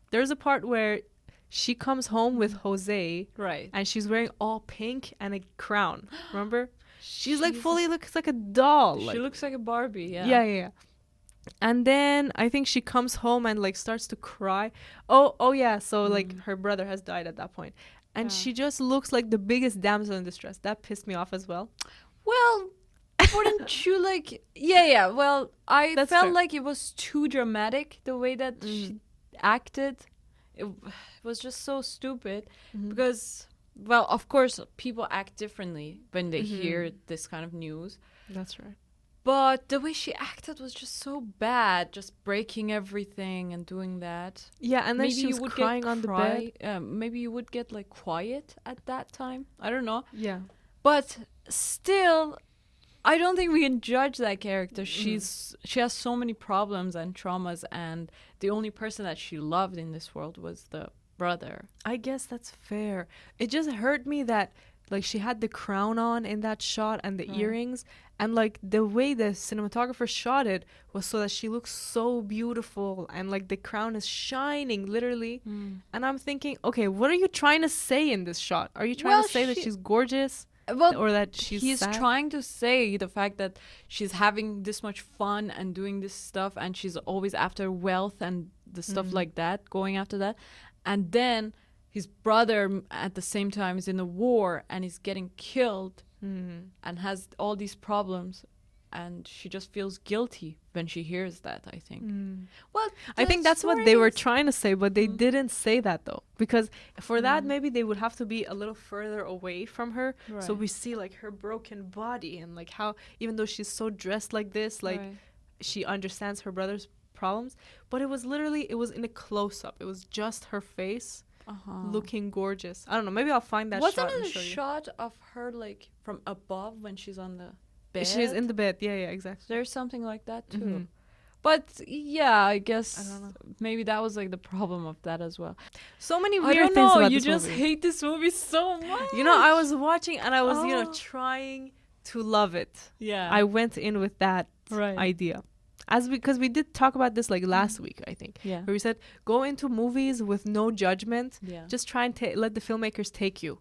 there's a part where she comes home with Jose, right, and she's wearing all pink and a crown. Remember? She's like fully looks like a doll. She looks like a Barbie. Yeah. And then I think she comes home and like starts to cry. Oh yeah. So like her brother has died at that point. And she just looks like the biggest damsel in distress. That pissed me off as well. Well, wouldn't you like... Yeah. Well, I felt like it was too dramatic, the way that she acted. It was just so stupid. Because, well, of course, people act differently when they hear this kind of news. That's right. But the way she acted was just so bad, just breaking everything and doing that. Yeah, and then maybe she was crying on the bed. Maybe you would get like quiet at that time. I don't know. Yeah. But still, I don't think we can judge that character. She has so many problems and traumas, and the only person that she loved in this world was the brother. I guess that's fair. It just hurt me that like she had the crown on in that shot and the earrings, and like the way the cinematographer shot it was so that she looks so beautiful and like the crown is shining literally. And I'm thinking, okay, what are you trying to say in this shot? Are you trying to say that she's gorgeous? Or that he's sad? Trying to say the fact that she's having this much fun and doing this stuff, and she's always after wealth and the stuff like that, going after that. And then his brother at the same time is in a war and is getting killed and has all these problems. and she just feels guilty when she hears that, I think. Well, I think that's what they were trying to say, but they didn't say that though, because for that maybe they would have to be a little further away from her, so we see like her broken body and like how even though she's so dressed like this, like she understands her brother's problems, but it was in a close-up. It was just her face looking gorgeous. I don't know, maybe I'll find that shot. Wasn't it a shot of her like from above when she's on the bed? She's in the bed, yeah, exactly. There's something like that too. But yeah, I guess maybe that was like the problem of that as well. So many weird things about you this just movie. hate this movie so much. You know, I was watching and I was trying to love it. Yeah, I went in with that idea. Because we did talk about this like last week, I think. Yeah. Where we said, go into movies with no judgment. Yeah. Just try and let the filmmakers take you.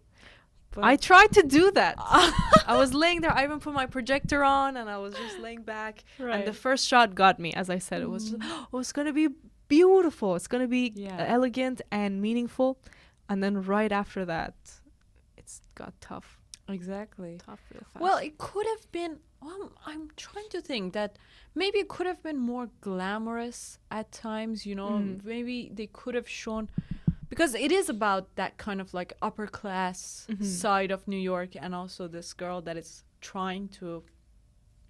But I tried to do that. I was laying there. I even put my projector on and I was just laying back. And the first shot got me, as I said. It was just, it's going to be beautiful. It's going to be elegant and meaningful. And then right after that, it's got tough. Exactly. Tough real fast. Well, it could have been... Well, I'm trying to think that maybe it could have been more glamorous at times, you know. Maybe they could have shown, because it is about that kind of like upper class side of New York, and also this girl that is trying to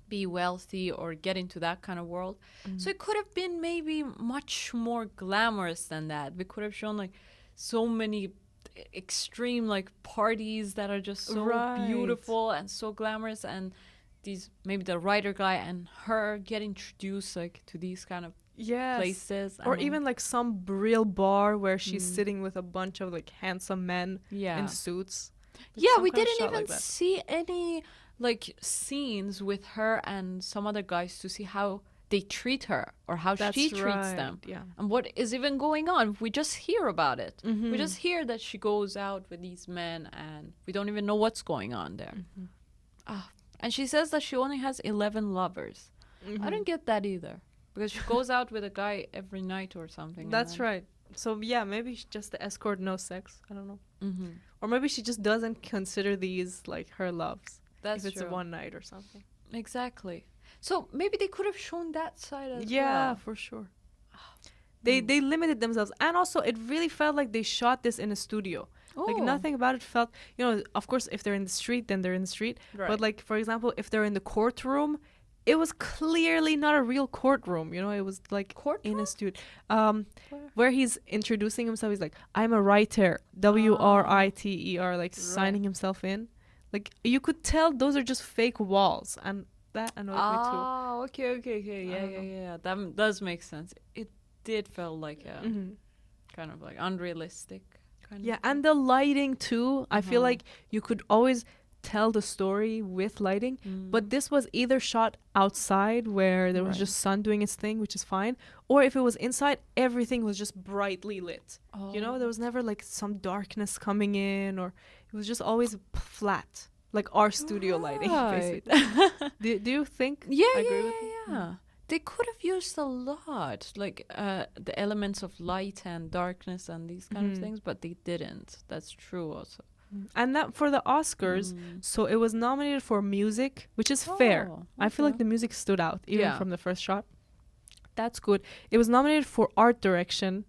be wealthy or get into that kind of world. So it could have been maybe much more glamorous than that. We could have shown like so many extreme like parties that are just so beautiful and so glamorous, and these maybe the writer guy and her get introduced like to these kind of places, or even like some real bar where she's sitting with a bunch of like handsome men in suits. We didn't even see any like scenes with her and some other guys to see how they treat her or how she treats them, and what is even going on. We just hear about it. We just hear that she goes out with these men and we don't even know what's going on there. And she says that she only has 11 lovers. I don't get that either, because she goes out with a guy every night or something. That's right. So yeah, maybe just the escort, no sex. I don't know. Or maybe she just doesn't consider these like her loves. That's if it's true. a one night or something. Exactly. So maybe they could have shown that side as well. Yeah, for sure. They limited themselves, and also it really felt like they shot this in a studio. Like nothing about it felt, you know, of course if they're in the street, then they're in the street. But like, for example, if they're in the courtroom, it was clearly not a real courtroom, you know. It was like in a studio. Where he's introducing himself, he's like, I'm a writer, WRITER, like signing himself in. Like you could tell those are just fake walls, and that annoyed me too. Oh, okay. Yeah. That does make sense. It did feel like a kind of like unrealistic. And the lighting too. I feel like you could always tell the story with lighting, but this was either shot outside where there was just sun doing its thing, which is fine, or if it was inside, everything was just brightly lit. You know, there was never like some darkness coming in, or it was just always flat, like our studio lighting, basically. do you think? I agree with you? They could have used a lot, like the elements of light and darkness and these kind of things, but they didn't. That's true also. And that for the Oscars, so it was nominated for music, which is fair. Okay. I feel like the music stood out, even from the first shot. That's good. It was nominated for art direction,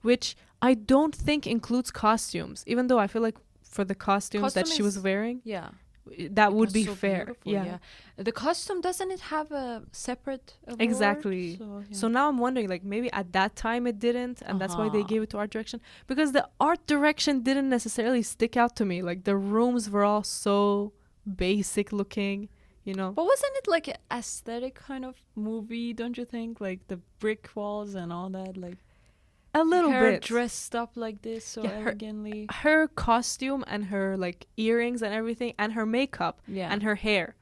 which I don't think includes costumes, even though I feel like for the costumes that she was wearing, that would be fair. Yeah. The costume, doesn't it have a separate award? Exactly. So now I'm wondering, like, maybe at that time it didn't, and that's why they gave it to art direction, because the art direction didn't necessarily stick out to me. Like the rooms were all so basic looking, you know. But wasn't it like an aesthetic kind of movie, don't you think? Like the brick walls and all that, like a little bit dressed up like this so elegantly. Her costume and her like earrings and everything, and her makeup and her hair,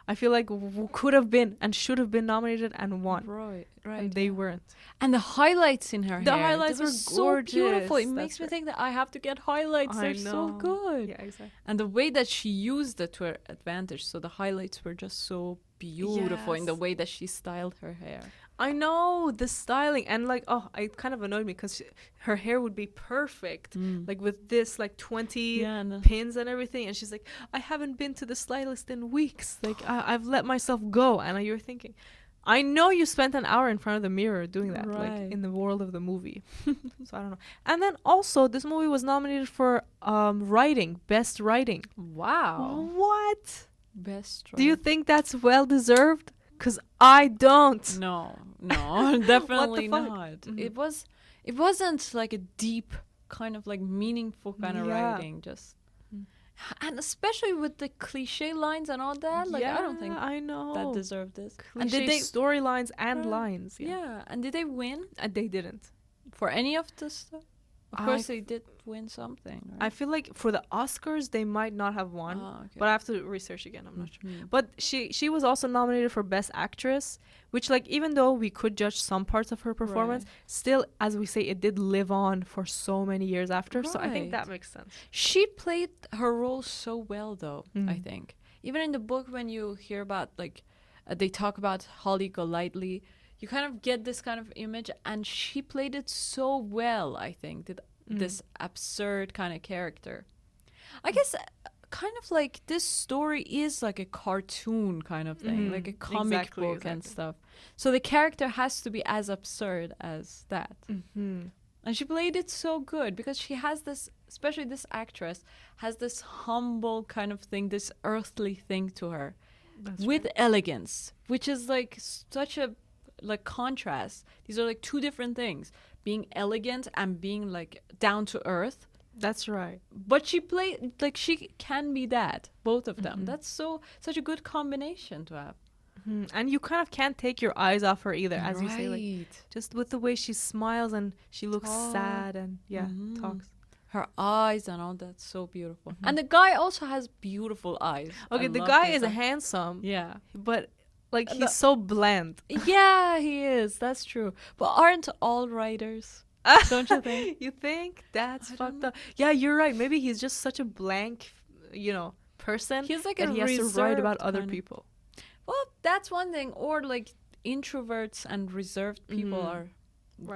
I feel like could have been and should have been nominated and won. Right. And they weren't. And the highlights in her hair. The highlights were gorgeous. So beautiful. It makes me think that I have to get highlights. They're so good. Yeah, exactly. And the way that she used it to her advantage. So the highlights were just so beautiful in the way that she styled her hair. I know the styling and like it kind of annoyed me because her hair would be perfect like with this like 20 pins and everything, and she's like, I haven't been to the stylist in weeks, like I've let myself go. And you're thinking, I know you spent an hour in front of the mirror doing that, like in the world of the movie. So I don't know. And then also this movie was nominated for best writing. Wow. What? Best writing. Do you think that's well deserved? Because I don't. No, definitely not. Mm-hmm. It wasn't like a deep kind of like meaningful kind of writing, just and especially with the cliche lines and all that, like I don't think I know that deserved this. Cliche and did they storylines and lines? Yeah, and did they win? They didn't For any of the stuff. Of course, they did win something. Right? I feel like for the Oscars, they might not have won, but I have to research again. I'm not sure. But she was also nominated for Best Actress, which, like, even though we could judge some parts of her performance, still, as we say, it did live on for so many years after. So I think that makes sense. She played her role so well, though, I think. Even in the book, when you hear about, like, they talk about Holly Golightly, you kind of get this kind of image, and she played it so well, I think, this absurd kind of character. I guess kind of like this story is like a cartoon kind of thing, like a comic book and stuff. So the character has to be as absurd as that. And she played it so good because she has this, especially this actress, has this humble kind of thing, this earthly thing to her. With elegance, which is like such a like contrast. These are like two different things, being elegant and being like down to earth. That's right. But she can be that, both of them. That's such a good combination to have. And you kind of can't take your eyes off her either, as you say, like just with the way she smiles and she looks sad and talks. Her eyes and all that's so beautiful. And the guy also has beautiful eyes. Okay, the guy is handsome. Yeah. But like he's so bland. Yeah, he is. That's true. But aren't all writers? Don't you think? You think? That's fucked up. Yeah, you're right. Maybe he's just such a blank, person. He's like that he has to write about other people. Well, that's one thing. Or like introverts and reserved people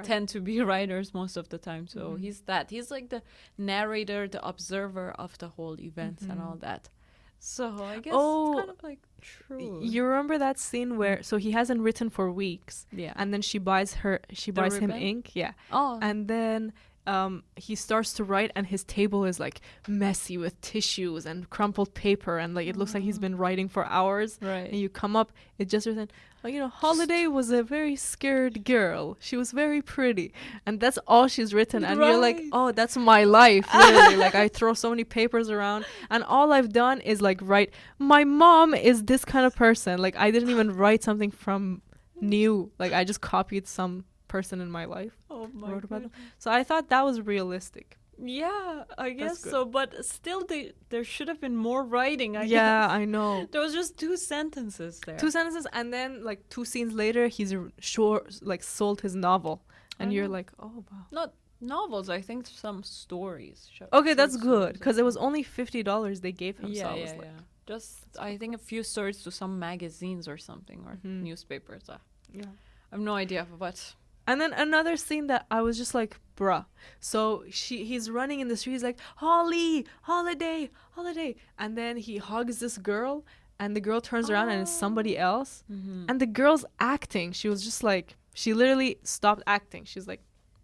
tend to be writers most of the time. So he's like the narrator, the observer of the whole events and all that. So I guess it's kind of like true. You remember that scene where he hasn't written for weeks, and then she buys him ink, and then he starts to write, and his table is like messy with tissues and crumpled paper, and like it looks like he's been writing for hours. Right. And you come up, it just written, Holiday was a very scared girl. She was very pretty, and that's all she's written. And you're like, oh, that's my life, literally. Like I throw so many papers around, and all I've done is like write. My mom is this kind of person. Like I didn't even write something from new. Like I just copied some person in my life. Oh my God. So I thought that was realistic. Yeah, I guess so. But still, there should have been more writing, I guess. Yeah, I know. There was just 2 sentences there. 2 sentences, and then, like, 2 scenes later, he's sold his novel. And you're like, oh, wow. Not novels, I think some stories. Okay, that's good, because it was only $50 they gave him. Yeah. Just, I think, a few stories to some magazines or something, or newspapers. Yeah. I have no idea, but... And then another scene that I was just like, bruh. So he's running in the street. He's like, Holly, holiday. And then he hugs this girl, and the girl turns around and it's somebody else. And the girl's acting. She was just like, she literally stopped acting. She's like,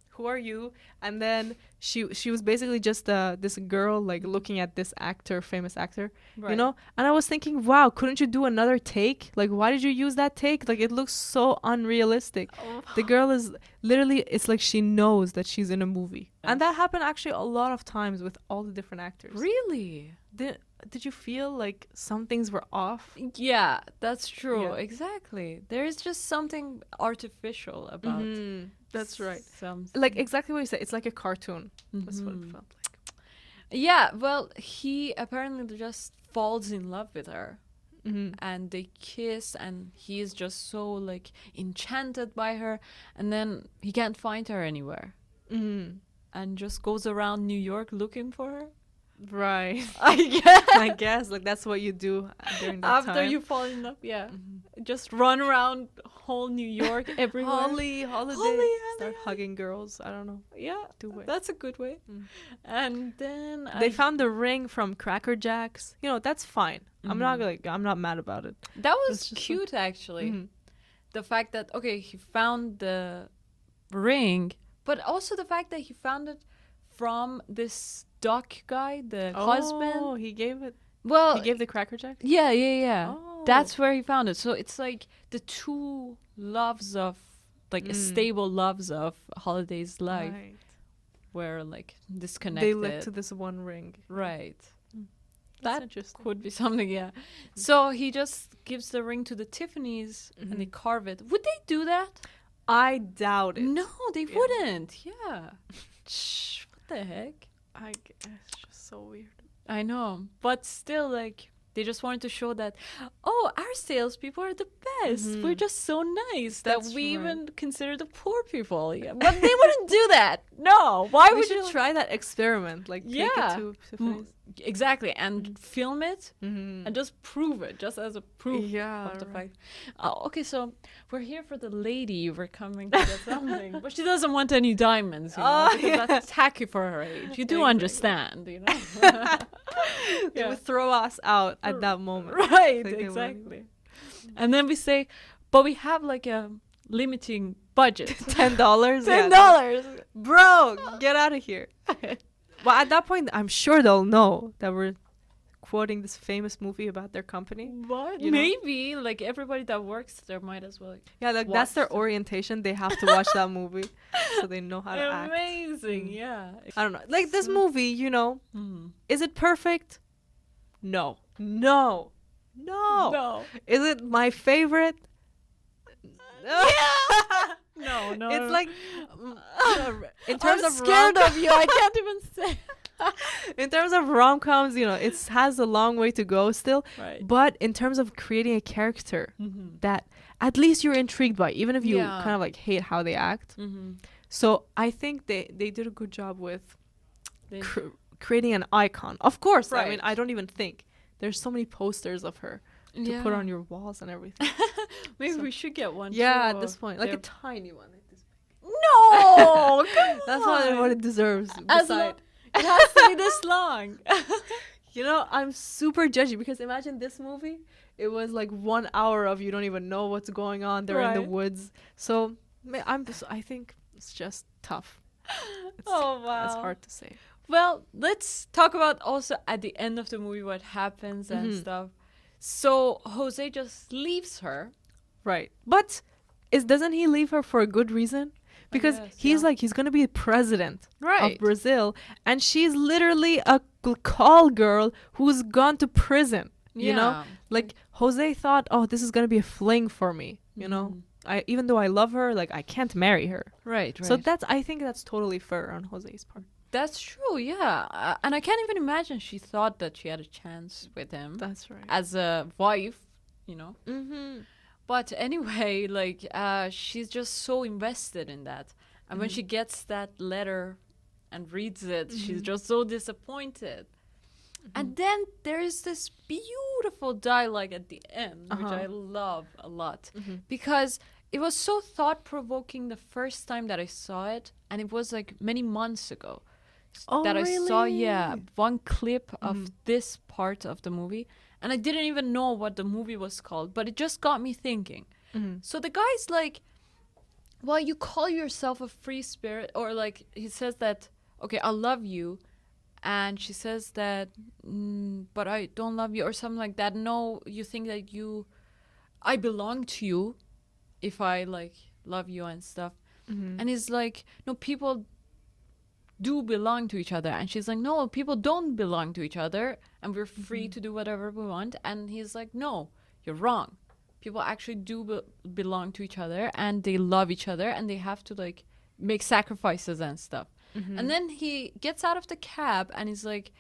who are you? And then she was basically just this girl like looking at this famous actor, And I was thinking, wow, couldn't you do another take? Like, why did you use that take? Like, it looks so unrealistic. The girl is literally, it's like she knows that she's in a movie. And that happened actually a lot of times with all the different actors. Really? Did you feel like some things were off? Yeah, that's true. Yeah. Exactly. There is just something artificial about. That's right. Like exactly what you said. It's like a cartoon. That's what it felt like. Yeah. Well, he apparently just falls in love with her, and they kiss, and he is just so like enchanted by her, and then he can't find her anywhere, and just goes around New York looking for her. Right. I guess like that's what you do during that after time. You fall in love. Yeah. Just run around whole New York everywhere. Holiday. Start Holly. hugging girls. I don't know. Yeah, Do it. that's a good way. And then They found the ring from Cracker Jacks. You know, that's fine. I'm not mad about it. that was It's just cute actually. The fact that he found the ring, but also the fact that he found it from this doc guy, the husband. Oh, he gave it. Well, He gave the Cracker Jack. yeah. Oh. That's where he found it. So it's like the two loves of stable loves of Holiday's life Right. were like disconnected. They led to this one ring. Right. That's That interesting. could be something, yeah. So he just gives the ring to the Tiffany's and they carve it. Would they do that? I doubt it. No, they wouldn't. Yeah. Shh, what the heck? It's just so weird. I know. But still, like, they just wanted to show that, our salespeople are the best. We're just so nice That's that we right. even consider the poor people. Yeah. But they wouldn't do that. No. Why We would should you try that experiment. Like, take Yeah. it to Tiffany's. Exactly. And film it and just prove it, just as a proof Yeah, of the right. fact. Okay, so we're here for the lady. We're coming to get something. But she doesn't want any diamonds, because that's tacky for her age. You do understand, They would throw us out at that moment. Right, Like they would. exactly. And then we say, but we have like a limiting budget. $10? $10. Bro, get out of here. Well, at that point, I'm sure they'll know that we're quoting this famous movie about their company. What? You know? Maybe like everybody that works there might as well. Yeah, like that's their orientation. They have to watch that movie so they know how to act. Amazing, yeah. I don't know. Like this movie, Mm. is it perfect? No. No. Is it my favorite? No, It's like in I'm terms of scared of you. I can't even say. in terms of rom-coms, it has a long way to go still. Right. But in terms of creating a character that at least you're intrigued by, even if you Yeah. kind of like hate how they act. So I think they did a good job with creating an icon. Of course, I mean, Right. I don't even think there's so many posters of her to put on your walls and everything. Maybe we should get one. Yeah, too. at this point, like a They're- tiny one. Like this. No, come That's on. what it deserves. As Beside, long- it has to be this long. I'm super judgy because imagine this movie. It was like 1 hour of you don't even know what's going on. They're in the Right. woods. So I think it's just tough. Oh wow, It's hard to say. Well, let's talk about also at the end of the movie what happens and stuff. So Jose just leaves her. Right. But doesn't he leave her for a good reason? Because guess, he's going to be president Right. of Brazil. And she's literally a call girl who's gone to prison. You know? Yeah. Like Jose thought, this is going to be a fling for me. You know? Even though I love her, like I can't marry her. Right. So I think that's totally fair on Jose's part. That's true, yeah. And I can't even imagine she thought that she had a chance with him That's right. as a wife, Mm-hmm. But anyway, like, she's just so invested in that. And when she gets that letter and reads it, she's just so disappointed. And then there is this beautiful dialogue at the end, which I love a lot. Because it was so thought-provoking the first time that I saw it. And it was like many months ago. That I saw, one clip of this part of the movie, and I didn't even know what the movie was called, but it just got me thinking. So the guy's like, well, you call yourself a free spirit, or like he says that, okay, I love you, and she says that, but I don't love you, or something like that. No, you think that I belong to you if I like love you and stuff. And he's like, no, people do belong to each other. And she's like, no, people don't belong to each other, and we're free to do whatever we want. And he's like, no, you're wrong. People actually do belong to each other, and they love each other, and they have to like make sacrifices and stuff. And then he gets out of the cab and he's like,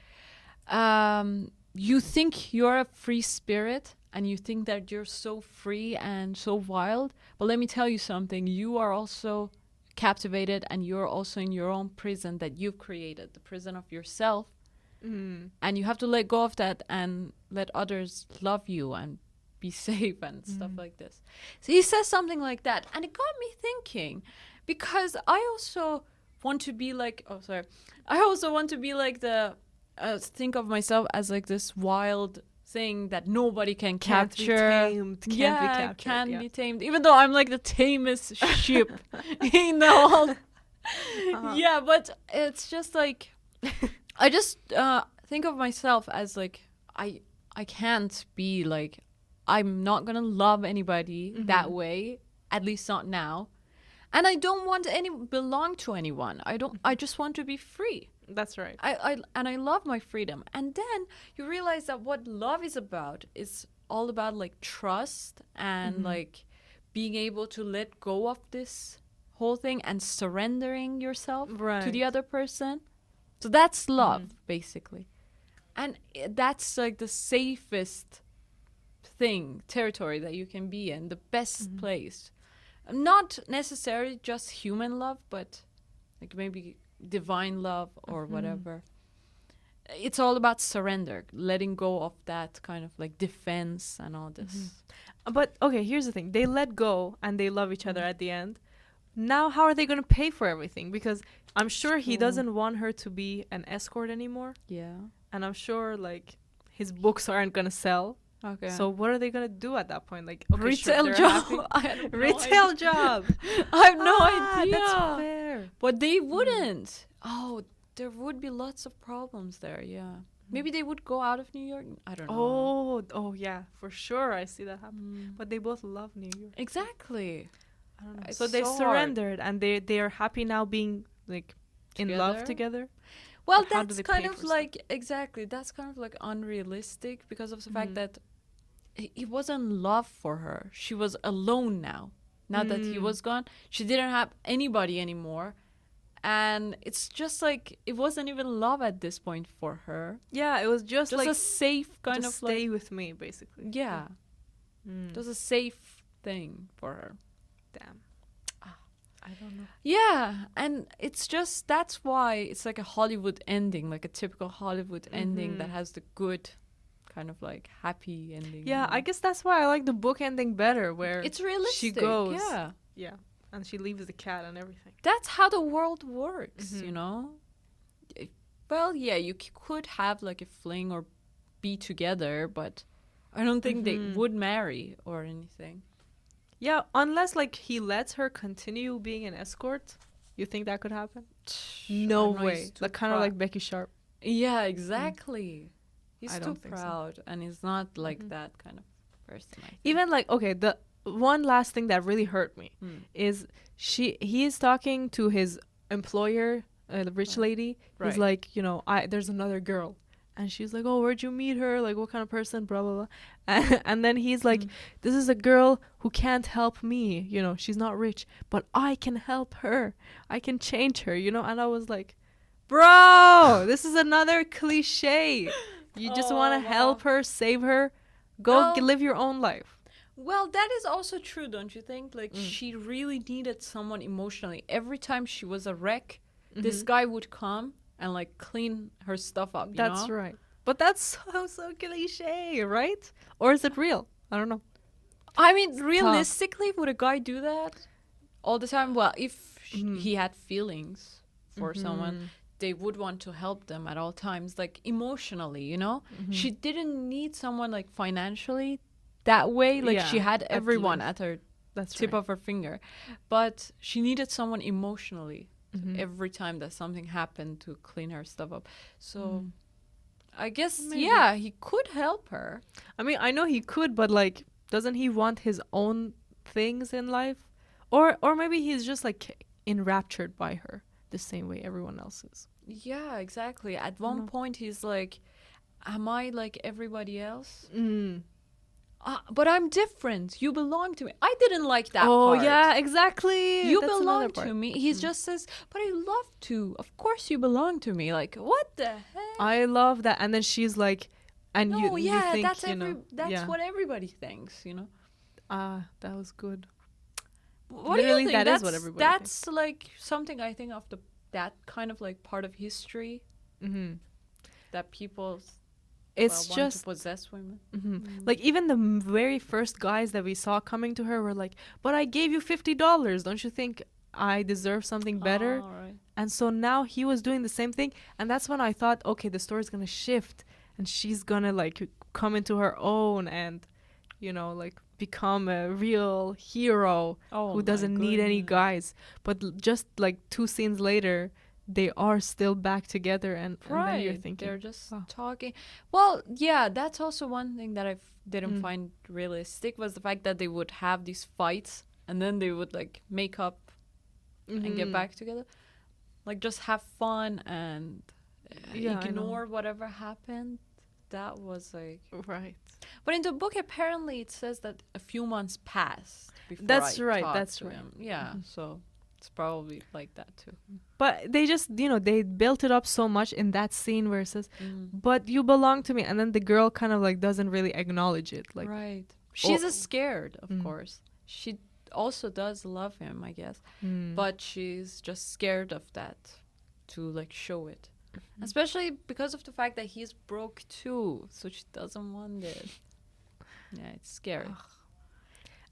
you think you're a free spirit and you think that you're so free and so wild, but let me tell you something, you are also captivated, and you're also in your own prison that you've created, the prison of yourself. And you have to let go of that and let others love you and be safe and stuff like this. So he says something like that, and it got me thinking, because I also want to be like, I also want to be like think of myself as like this wild thing that nobody can capture. Can't be tamed. Can't be tamed. Even though I'm like the tamest sheep in the whole. Yeah, but it's just like, I just think of myself as like, I can't be like, I'm not gonna love anybody that way, at least not now. And I don't want belong to anyone. I just want to be free. That's right. I love my freedom. And then you realize that what love is about is all about like trust and like being able to let go of this whole thing and surrendering yourself to the other person. So that's love, basically. And that's like the safest territory that you can be in, the best place. Not necessarily just human love, but like maybe divine love or whatever. It's all about surrender, letting go of that kind of like defense and all this. But okay, here's the thing. They let go and they love each other at the end. Now, how are they going to pay for everything? Because I'm sure he doesn't want her to be an escort anymore. Yeah. And I'm sure like his books aren't going to sell. Okay. So what are they going to do at that point? Like, okay, retail job. Retail job. I have no idea. That's fair. But they wouldn't. Oh, there would be lots of problems there. Yeah. Maybe they would go out of New York. I don't know. Oh yeah, for sure. I see that happen. But they both love New York. Exactly. I don't know. So they surrendered and they are happy now being like in love together. Well, that's kind of like that's kind of like unrealistic because of the fact that he wasn't love for her. She was alone now. Now that he was gone, she didn't have anybody anymore. And it's just like, it wasn't even love at this point for her. Yeah, it was just like a safe kind just of stay with me, basically. Yeah. It was a safe thing for her. Damn. I don't know. Yeah, and it's just, that's why it's like a Hollywood ending, like a typical Hollywood ending that has the good kind of like happy ending. Yeah, I guess that's why I like the book ending better, where it's realistic. She goes. Yeah. And she leaves the cat and everything. That's how the world works, you know? Well, yeah, you could have like a fling or be together, but I don't think they would marry or anything. Yeah, unless like he lets her continue being an escort. You think that could happen? No way. Like kind of like Becky Sharp. Yeah, exactly. He's too proud, and he's not like that kind of person. Even like, okay, the one last thing that really hurt me is he is talking to his employer, the rich lady. He's like, you know, there's another girl. And she's like, oh, where'd you meet her? Like, what kind of person? Blah, blah, blah. And then he's like, this is a girl who can't help me. You know, she's not rich, but I can help her. I can change her, you know? And I was like, bro, this is another cliche. You just want to help her, save her. Go live your own life. Well, that is also true, don't you think? Like, she really needed someone emotionally. Every time she was a wreck, this guy would come and like clean her stuff up. That's right. But that's so cliche, right? Or is it real? I don't know. I mean, realistically, would a guy do that all the time? Well, if he had feelings for someone, they would want to help them at all times, like emotionally, you know? She didn't need someone like financially that way. Like she had everyone at her tip of her finger. But she needed someone emotionally. Every time that something happened to clean her stuff up. So I guess, he could help her. I mean, I know he could, but like, doesn't he want his own things in life? Or maybe he's just like enraptured by her the same way everyone else is. Yeah, exactly. At one point he's like, am I like everybody else? But I'm different. You belong to me. I didn't like that part. Oh, yeah, exactly. You belong to me. He just says, but I love to. Of course you belong to me. Like, what the heck? I love that. And then she's like, and you think, that's what everybody thinks, you know? That was good. What do you think? That is what everybody thinks. That's like something I think of that kind of like part of history that people It's want to just possess women. like even the very first guys that we saw coming to her were like, but I gave you $50. Don't you think I deserve something better? Right. And so now he was doing the same thing. And that's when I thought, okay, the story's going to shift and she's going to like come into her own and, you know, like become a real hero who doesn't need any guys. But just like 2 scenes later, they are still back together, and then you're thinking they're just talking. Well, yeah, that's also one thing that I didn't find realistic, was the fact that they would have these fights and then they would like make up and get back together, like just have fun and ignore whatever happened. That was like right. But in the book, apparently it says that a few months passed before That's I right. talked That's to right. him. Yeah, so it's probably like that too. But they just, you know, they built it up so much in that scene where it says, but you belong to me. And then the girl kind of like doesn't really acknowledge it. Like, right. She's scared, of course. She also does love him, I guess. But she's just scared of that, to like show it. Especially because of the fact that he's broke too. So she doesn't want it. Yeah, it's scary.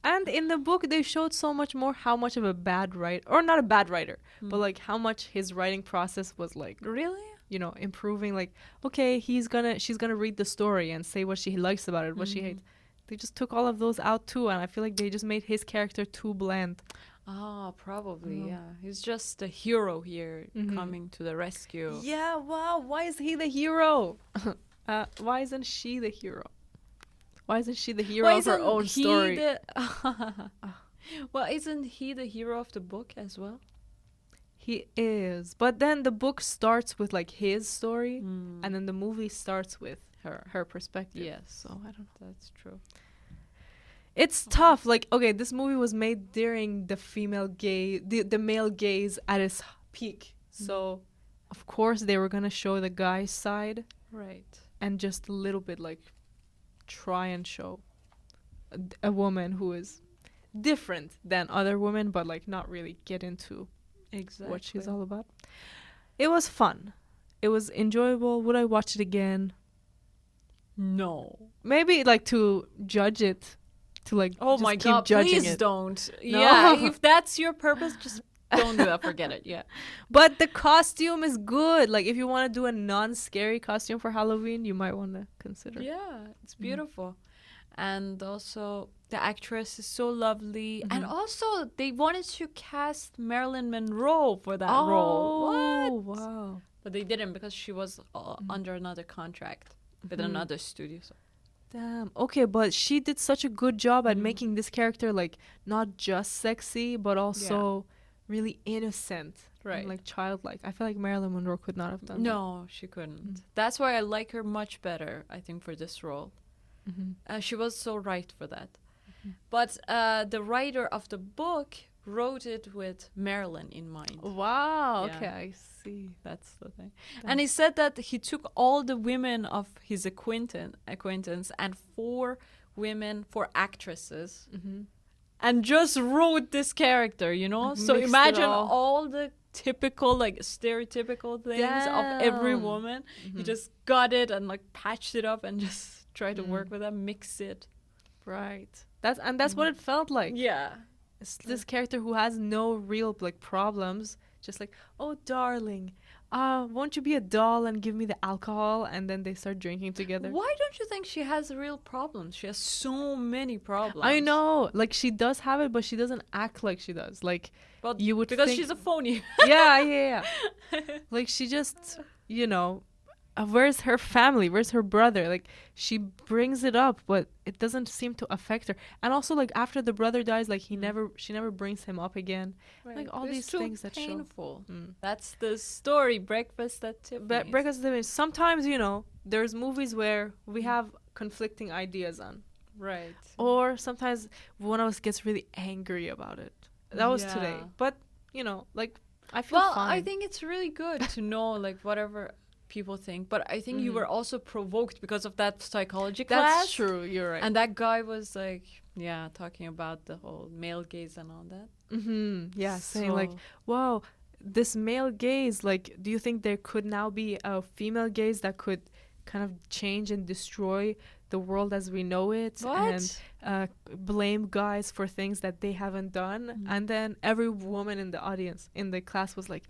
And in the book, they showed so much more how much of a bad writer, or not a bad writer, but like how much his writing process was like, really, you know, improving. Like, okay, she's gonna read the story and say what she likes about it, what she hates. They just took all of those out too, and I feel like they just made his character too bland. Oh, probably, yeah. He's just a hero here, coming to the rescue. Yeah, wow. Why is he the hero? Why isn't she the hero? Why isn't she the hero of her own story? Well, isn't he the hero of the book as well? He is. But then the book starts with like his story, and then the movie starts with her perspective. Yes. So I don't know. That's true. It's tough. Like, okay, this movie was made during the female gaze, the male gaze at its peak. So, of course, they were going to show the guy's side. Right. And just a little bit, like, try and show a woman who is different than other women, but, like, not really get into what she's all about. It was fun. It was enjoyable. Would I watch it again? No. Maybe, like, to judge it. To like, oh just my keep god, judging please it. don't. No. Yeah, if that's your purpose, just don't do that. Forget it. Yeah. But the costume is good. Like, if you want to do a non-scary costume for Halloween, you might want to consider. Yeah, it's beautiful. And also, the actress is so lovely. And also, they wanted to cast Marilyn Monroe for that role. What? Wow. But they didn't, because she was under another contract with another studio. So. Damn. Okay, but she did such a good job at making this character like not just sexy, but also really innocent, right? And, like childlike. I feel like Marilyn Monroe could not have done that. No, she couldn't. That's why I like her much better, I think, for this role. She was so right for that. But the writer of the book wrote it with Marilyn in mind. Wow. Yeah. Okay, I see. That's the thing. And he said that he took all the women of his acquaintance and 4 actresses, and just wrote this character, you know? So imagine all the typical, like, stereotypical things of every woman. He just got it and, like, patched it up and just tried to work with them, mix it. Right. That's what it felt like. Yeah. It's this character who has no real like problems, just like, oh darling, won't you be a doll and give me the alcohol? And then they start drinking together. Why don't you think she has real problems? She has so many problems. I know, like she does have it, but she doesn't act like she does. Like, well, you would because think, she's a phony. yeah. Like she just, you know, where's her family? Where's her brother? Like she brings it up, but it doesn't seem to affect her. And also, like after the brother dies, like she never brings him up again. Right. Like all these things that painful. That's the story. Breakfast at Tiffany's. Breakfast at Tiffany's. Sometimes, you know, there's movies where we have conflicting ideas on. Right. Or sometimes one of us gets really angry about it. That was today. But you know, like I feel fine. I think it's really good to know like whatever people think, but I think you were also provoked because of that psychology class. That's true, you're right. And that guy was like, talking about the whole male gaze and all that. Yeah, saying like, wow, this male gaze, like, do you think there could now be a female gaze that could kind of change and destroy the world as we know it, and blame guys for things that they haven't done. And then every woman in the audience in the class was like,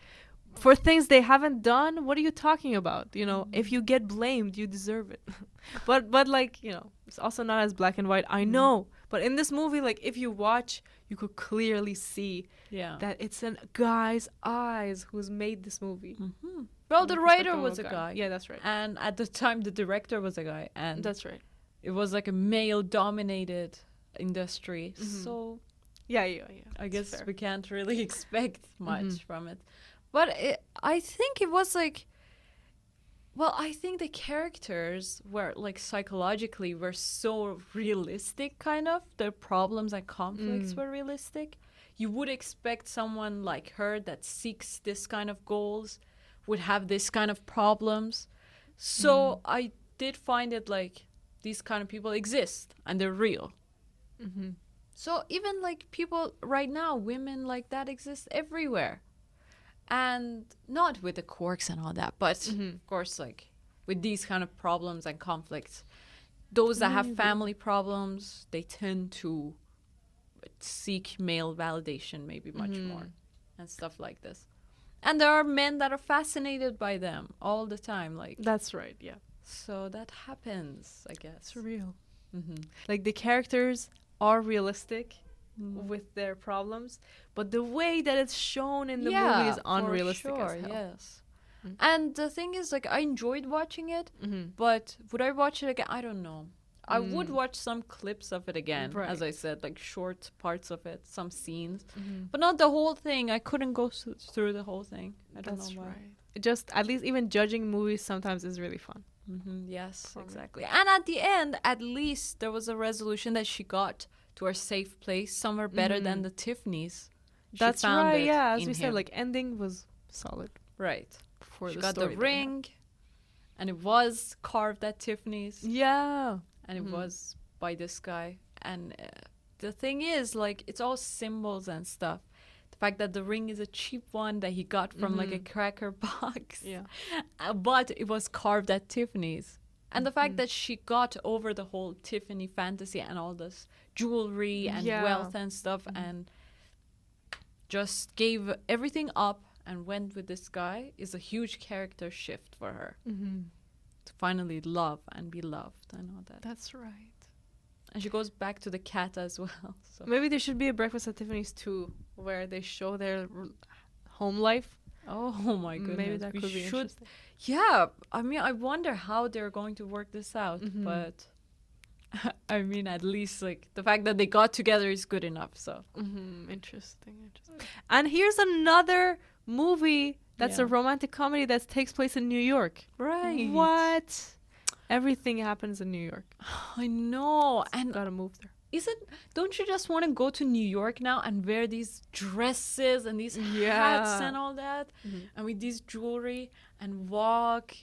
for things they haven't done, what are you talking about? You know, if you get blamed, you deserve it. but like, you know, it's also not as black and white, I know. But in this movie, like, if you watch, you could clearly see that it's a guy's eyes who's made this movie. Well, the writer was a guy. Yeah, that's right. And at the time, the director was a guy. And that's right. It was like a male-dominated industry. So, yeah. I guess we can't really expect much from it. But I think it was like, well, I think the characters were like psychologically were so realistic, kind of. Their problems and conflicts were realistic. You would expect someone like her that seeks this kind of goals would have this kind of problems. So I did find it like these kind of people exist and they're real. So even like people right now, women like that exist everywhere. And not with the quirks and all that, but of course, like with these kind of problems and conflicts, those that have family problems, they tend to seek male validation maybe much more and stuff like this. And there are men that are fascinated by them all the time. Like that's right, yeah. So that happens, I guess. It's real. Like the characters are realistic with their problems, but the way that it's shown in the movie is unrealistic as hell. Yes. And the thing is, like, I enjoyed watching it, but would I watch it again? I don't know. I would watch some clips of it again, as I said, like short parts of it, some scenes, but not the whole thing. I couldn't go through the whole thing. I don't know why. Right. Just at least even judging movies sometimes is really fun. Yes, exactly. And at the end, at least there was a resolution that she got to her safe place somewhere better than the Tiffany's. That's right, yeah. As we said, like, ending was solid. Right. She got the ring, and it was carved at Tiffany's. Yeah. And it was by this guy. And the thing is, like, it's all symbols and stuff. The fact that the ring is a cheap one that he got from, like, a cracker box. Yeah. But it was carved at Tiffany's. And the fact that she got over the whole Tiffany fantasy and all this jewelry and wealth and stuff and just gave everything up and went with this guy is a huge character shift for her. To finally love and be loved and all that. That's right. And she goes back to the cat as well. So. Maybe there should be a Breakfast at Tiffany's too, where they show their home life. Oh my goodness. Maybe that could be interesting. Yeah, I mean, I wonder how they're going to work this out, but I mean, at least like the fact that they got together is good enough. So interesting. And here's another movie that's a romantic comedy that takes place in New York. Right. What? Everything happens in New York. I know. And gotta move there. Don't you just want to go to New York now and wear these dresses and these hats and all that, and with these jewelry and walk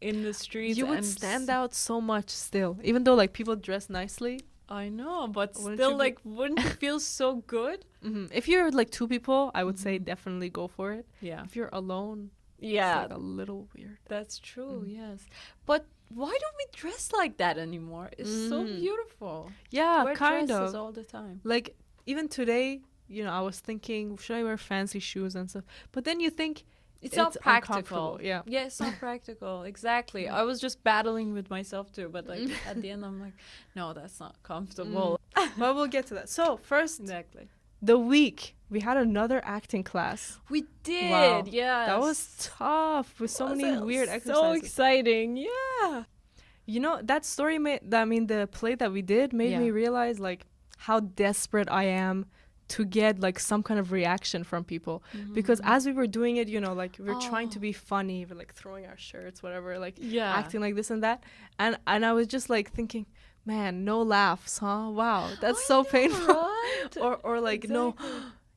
in the streets? You would stand out so much still, even though like people dress nicely. I know, but still, like, wouldn't it feel so good? If you're like two people, I would say definitely go for it. Yeah. If you're alone, it's like a little weird. That's true. Yes, but why don't we dress like that anymore? It's so beautiful. Yeah, wear kind dresses of all the time. Like even today, you know, I was thinking, should I wear fancy shoes and stuff? But then you think it's not practical. Yeah, it's not practical. Exactly. I was just battling with myself too, but like at the end, I'm like, no, that's not comfortable. But we'll get to that. So first, the week we had another acting class. We did. Wow. Yeah, that was tough with so many weird exercises. So exciting. Yeah. You know, that story the play that we did made me realize like how desperate I am to get like some kind of reaction from people, because as we were doing it, you know, like we were trying to be funny, we're like throwing our shirts, whatever, like acting like this and that, and I was just like thinking, man, no laughs, huh? Wow, that's so painful. Right? or like no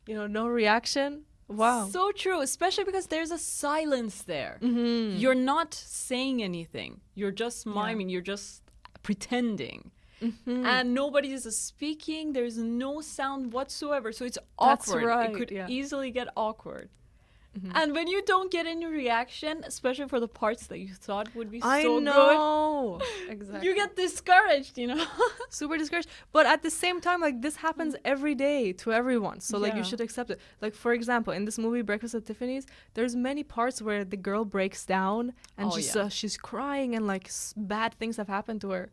reaction. Wow, so true, especially because there's a silence there. You're not saying anything, you're just miming, you're just pretending. And nobody is speaking, there's no sound whatsoever, so it's awkward. Right. It could easily get awkward. And when you don't get any reaction, especially for the parts that you thought would be I so know. good, Exactly. you get discouraged, you know. Super discouraged. But at the same time, like, this happens every day to everyone. So, like, you should accept it. Like, for example, in this movie, Breakfast at Tiffany's, there's many parts where the girl breaks down and she's crying and, like, bad things have happened to her.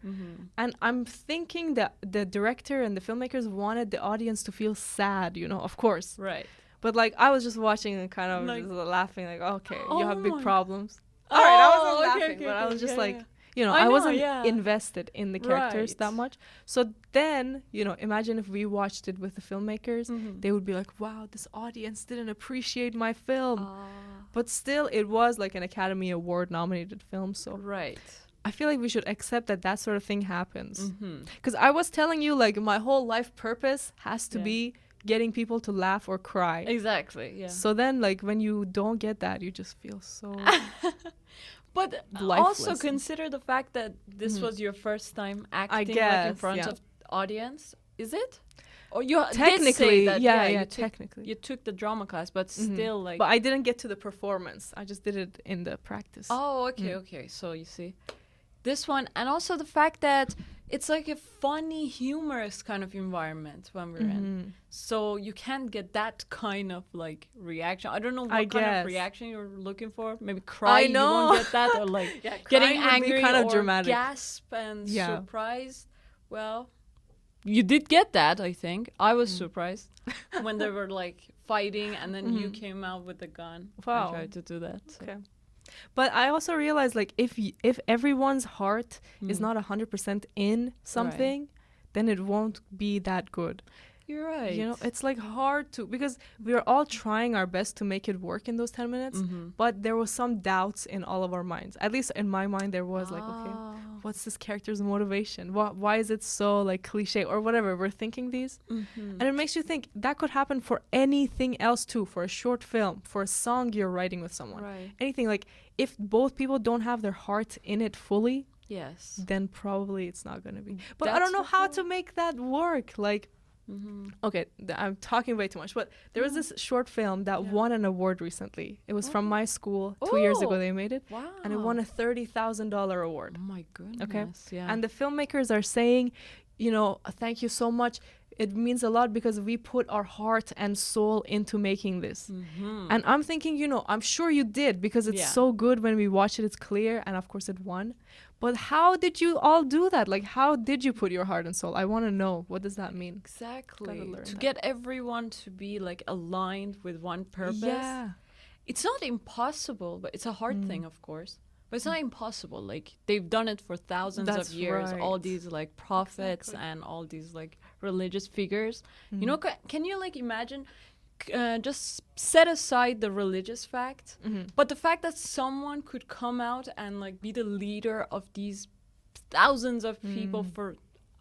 And I'm thinking that the director and the filmmakers wanted the audience to feel sad, you know, of course. Right. But, like, I was just watching and kind of Like, just laughing, like, okay, oh you have big my- problems. Oh, All right, I wasn't okay, laughing, okay, but I okay, was just yeah, like, yeah. you know, I I know, wasn't yeah. invested in the characters Right. that much. So then, you know, imagine if we watched it with the filmmakers, they would be like, wow, this audience didn't appreciate my film. But still, it was like an Academy Award nominated film. So Right. I feel like we should accept that that sort of thing happens. Because I was telling you, like, my whole life purpose has to be getting people to laugh or cry. Exactly. Yeah. So then, like, when you don't get that, you just feel so But lifeless. also consider the fact that this was your first time acting like in guess, front yeah. of audience. Is it? Or you did say technically, that, yeah, you technically. you took the drama class, but still, like. But I didn't get to the performance. I just did it in the practice. Oh, okay, okay. So you see, this one, and also the fact that it's like a funny, humorous kind of environment when we're in. So you can't get that kind of like reaction. I don't know what kind of reaction you're looking for. Maybe cry. I know. You won't get that, or like getting angry, kind of or dramatic. gasp and surprised. Well, you did get that. I think I was surprised when they were like fighting, and then you came out with the gun. Wow. I tried to do that. So. Okay. But I also realized, like, if everyone's heart is not 100% in something, then it won't be that good. You're right. You know, it's like hard to, because we are all trying our best to make it work in those 10 minutes, but there was some doubts in all of our minds. At least in my mind, there was like, okay, what's this character's motivation? Why is it so like cliche or whatever? We're thinking these. And it makes you think that could happen for anything else too, for a short film, for a song you're writing with someone. Right. Anything, like if both people don't have their heart in it fully, Yes. then probably it's not going to be. But I don't know how to make that work. Like, okay, I'm talking way too much, but there was this short film that won an award recently. It was from my school. 2 years ago they made it. Wow. And it won a $30,000 award. Oh my goodness. Okay. Yeah. And the filmmakers are saying, you know, thank you so much. It means a lot because we put our heart and soul into making this. And I'm thinking, you know, I'm sure you did, because it's so good when we watch it, it's clear, and of course it won. But how did you all do that? Like, how did you put your heart and soul? I want to know. What does that mean? Exactly. Gotta learn To that. get everyone to be like aligned with one purpose. Yeah. It's not impossible, but it's a hard thing, of course. But it's not impossible. Like, they've done it for thousands That's of years. right. All these like prophets and all these like religious figures. You know, can you like imagine? Just set aside the religious fact, but the fact that someone could come out and like be the leader of these thousands of people for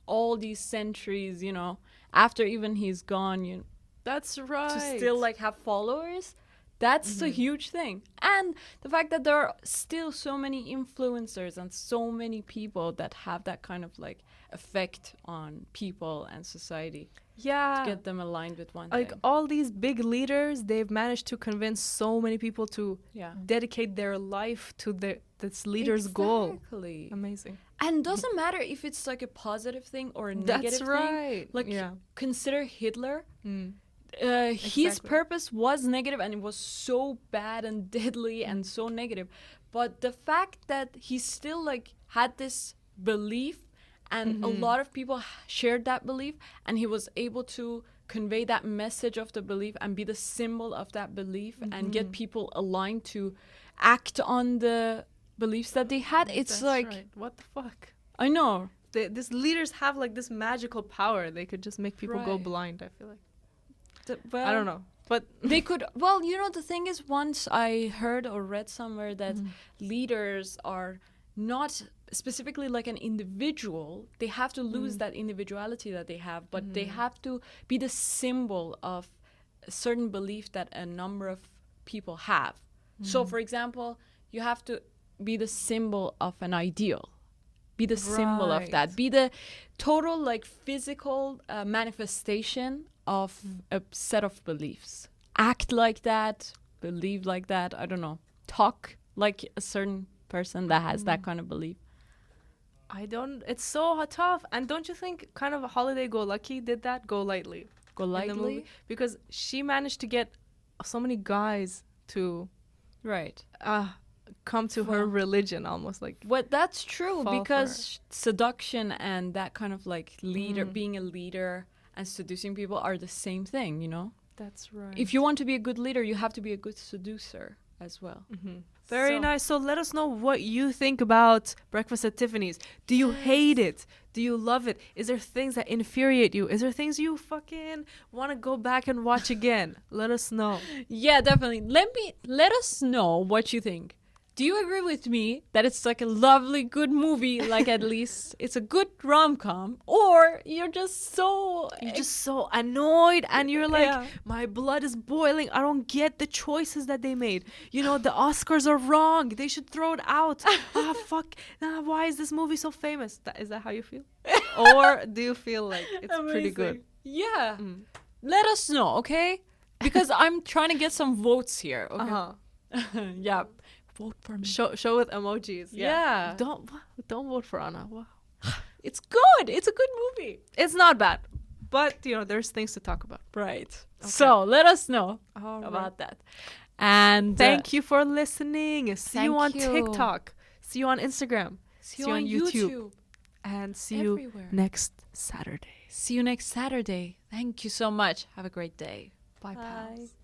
all these centuries, you know, after even he's gone, you know, That's right. to still like have followers, that's a huge thing. And the fact that there are still so many influencers and so many people that have that kind of like effect on people and society. Yeah. Get them aligned with one Like thing. all these big leaders, they've managed to convince so many people to dedicate their life to this leader's goal. Exactly. Amazing. And doesn't matter if it's like a positive thing or a negative That's thing. right. Like, consider Hitler. His Exactly. purpose was negative, and it was so bad and deadly and so negative. But the fact that he still like had this belief, and a lot of people shared that belief, and he was able to convey that message of the belief and be the symbol of that belief and get people aligned to act on the beliefs that they had. It's That's like, right. What the fuck? I know. These leaders have like this magical power. They could just make people go Right. blind, I feel like. Well, I don't know. But they could, well, you know, the thing is, once I heard or read somewhere that leaders are not specifically like an individual. They have to lose that individuality that they have, but they have to be the symbol of a certain belief that a number of people have. So, for example, you have to be the symbol of an ideal. Be the symbol of that. Be the total like physical manifestation of a set of beliefs. Act like that. believe like that. I don't know. Talk like a certain person that has that kind of belief. It's so tough. And don't you think kind of Holiday Golightly did that? Golightly. Golightly? Because she managed to get so many guys to come to her religion, almost like. What that's true, because seduction and that kind of like leader, being a leader and seducing people are the same thing, you know? That's right. If you want to be a good leader, you have to be a good seducer as well. Very nice. So let us know what you think about Breakfast at Tiffany's. Do you hate it? Do you love it? Is there things that infuriate you? Is there things you fucking want to go back and watch again? Let us know. Yeah, definitely. Let us know what you think. Do you agree with me that it's like a lovely, good movie, like at least it's a good rom-com? Or you're just so annoyed and you're like, my blood is boiling. I don't get the choices that they made. You know, the Oscars are wrong. They should throw it out. Fuck. Why is this movie so famous? Is that how you feel? Or do you feel like it's pretty good? Yeah. Let us know, okay? Because I'm trying to get some votes here. Okay? Yeah. Vote for me. Show with emojis. Yeah. Don't vote for Anna. Wow. It's good. It's a good movie. It's not bad. But, you know, there's things to talk about. Right. Okay. So let us know about that. And thank you for listening. See you on TikTok. See you on Instagram. See you on YouTube. And see you next Saturday. See you next Saturday. Thank you so much. Have a great day. Bye, pals.